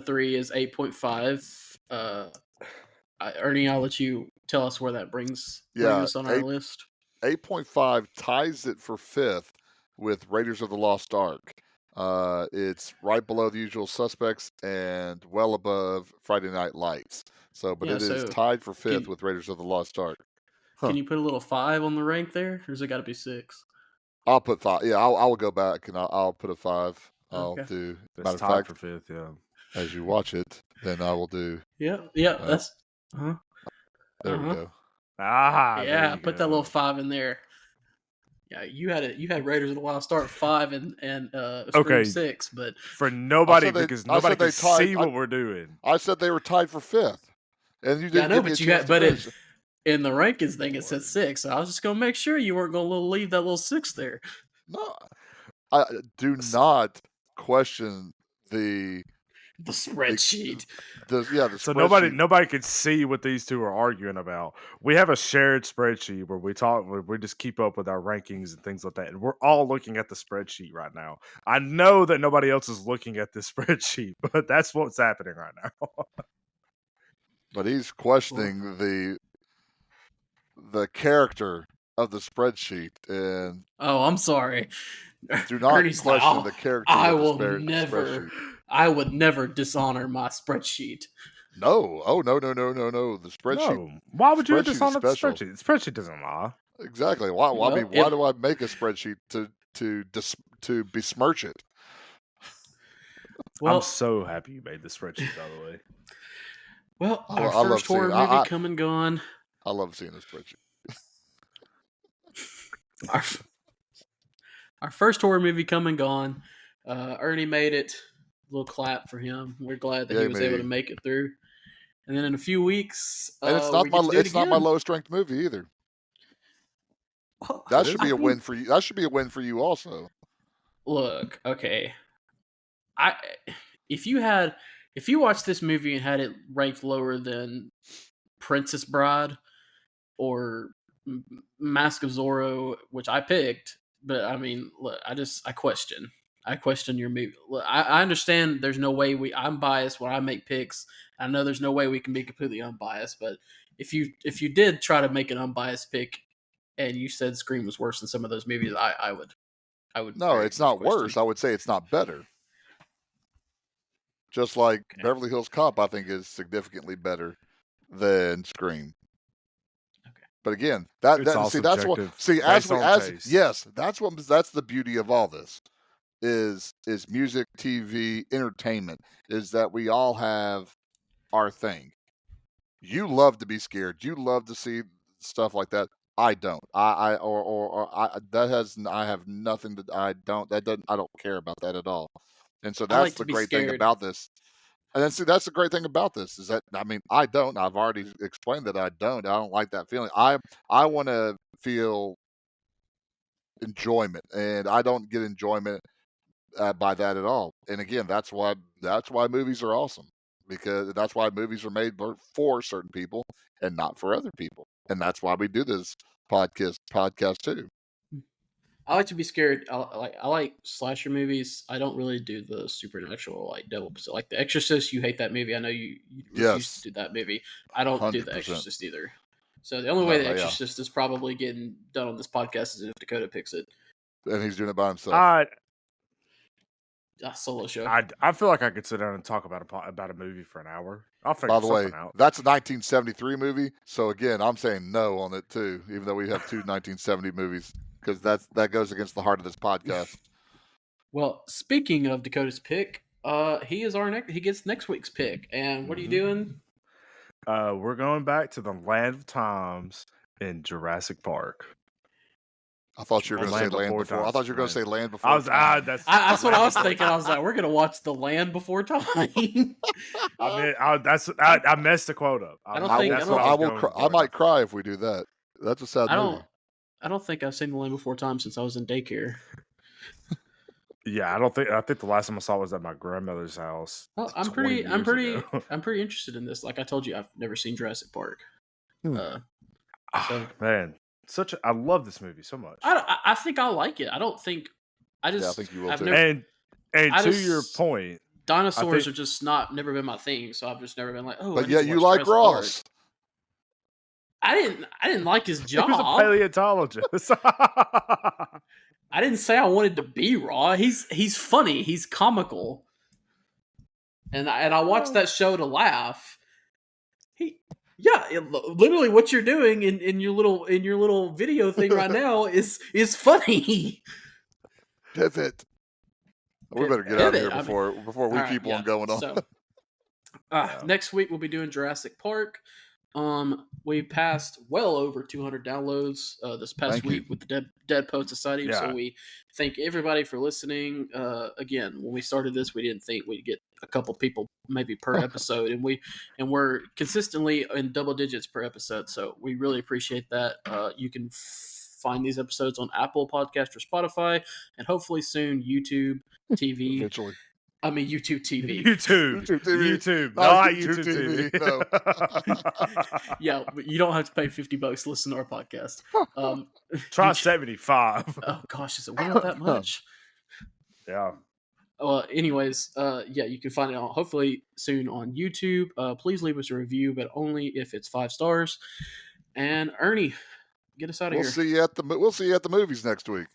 3 is 8.5. Ernie, I'll let you tell us where that brings us on our list. 8.5 ties it for 5th with Raiders of the Lost Ark. It's right below The Usual Suspects and well above Friday Night Lights. So, but Yeah, it is so tied for 5th can- with Raiders of the Lost Ark. Can you put a little 5 on the rank there, or has it got to be 6? I'll put 5. Yeah, I'll go back and I'll put a 5. I'll Okay. do. It's Matter of tied fact, for 5th, yeah. as you watch it, then I will do. Yeah, that's. There we go. There Yeah, you put go. that little 5 in there. Yeah, you had Raiders of the Lost Ark 5 and Scream 6, but for nobody I said they- because I nobody said they can tied- see what we're doing. I said they were tied for 5th, and you didn't. yeah, I know, give me a but you chance got to but finish. in the rankings thing it said 6. So I was just gonna make sure you weren't gonna leave that little 6 there. No, I do not question the spreadsheet. the So spreadsheet. nobody can see what these two are arguing about. We have a shared spreadsheet where we just keep up with our rankings and things like that. And we're all looking at the spreadsheet right now. I know that nobody else is looking at this spreadsheet, but that's what's happening right now. But he's questioning the character of the spreadsheet, and Oh, I'm sorry. do not Ernie's question like, the character I of the will spreadsheet. I would never dishonor my spreadsheet. No, oh no. The spreadsheet. No. Why would you Spreadsheet is dishonor the special. spreadsheet? The spreadsheet doesn't lie. Exactly. Why? Well, I mean, why do I make a spreadsheet to besmirch it? Well, I'm so happy you made the spreadsheet, by the way. Well, I our love first horror seeing- movie come and gone. I love seeing the spreadsheet. Our first horror movie come and gone. Ernie made it. A little clap for him. We're glad that he was able to make it through. And then in a few weeks, And it's not my lowest ranked movie either. Well, That should be a win for you. That should be a win for you also. Look, okay. If you watched this movie and had it ranked lower than Princess Bride or Mask of Zorro, which I picked, but I mean, look, I question your movie. Look, I understand there's no way I'm biased when I make picks. I know there's no way we can be completely unbiased, but if you did try to make an unbiased pick and you said Scream was worse than some of those movies, I would. No, it's not worse. I would say it's not better. Just like Beverly Hills Cop, I think is significantly better than Scream. Okay. But again, It's that's all subjective, that's the beauty of all this is music, TV, entertainment, is that we all have our thing. You love to be scared. You love to see stuff like that. I don't. I have nothing that I don't. I don't care about that at all. And so that's the great thing about this. And then see, that's the great thing about this is that I mean, I don't. I've already explained that I don't. I don't like that feeling. I want to feel enjoyment, and I don't get enjoyment by that at all. And again, that's why movies are awesome, because that's why movies are made for certain people and not for other people. And that's why we do this podcast too. I like to be scared. I like slasher movies. I don't really do the supernatural like devil. So like The Exorcist, you hate that movie. I know you refuse to do that movie. I don't do The 100%. Exorcist either. So the only way The Exorcist is probably getting done on this podcast is if Dakota picks it. And he's doing it by himself. A solo show. I feel like I could sit down and talk about a movie for an hour. I'll figure something out. That's a 1973 movie. So again, I'm saying no on it too, even though we have two 1970 movies, because that goes against the heart of this podcast. Well, speaking of Dakota's pick, He is our next. He gets next week's pick. And what are you doing? We're going back to the land of times in Jurassic Park. I thought you were going to say Land Before. I thought you were going to say Land Before. I was. That's what I was thinking. I was like, we're gonna watch The Land Before Time. I messed the quote up. I might cry if we do that. That's a sad movie. I don't think I've seen The Land Before Time since I was in daycare. Yeah, I think the last time I saw it was at my grandmother's house. Well, I'm pretty interested in this. Like I told you, I've never seen Jurassic Park. Man, I love this movie so much. I think I like it. I think you will too. Your point, dinosaurs are just never been my thing. So I've just never been like, oh. But you like Ross. I didn't like his job. He was a paleontologist. I didn't say I wanted to be Raw. He's funny. He's comical. And I watched that show to laugh. Literally what you're doing in your little video thing right now is funny. Pivot. We better get out of here before we keep on going on. So, next week we'll be doing Jurassic Park. We passed well over 200 downloads this past week with the Dead Poet Society. Yeah. So we thank everybody for listening. Again, when we started this, we didn't think we'd get a couple people maybe per episode, and we're consistently in double digits per episode. So we really appreciate that. You can find these episodes on Apple Podcast or Spotify, and hopefully soon YouTube TV. Eventually. I mean, YouTube TV. YouTube TV. Not YouTube TV. No. Yeah, but you don't have to pay $50 to listen to our podcast. Try 75. Oh gosh, is it went up that much? Yeah. Well, anyways, you can find it hopefully soon on YouTube. Please leave us a review, but only if it's 5 stars. And Ernie, get us out of here. We'll see you at the movies next week.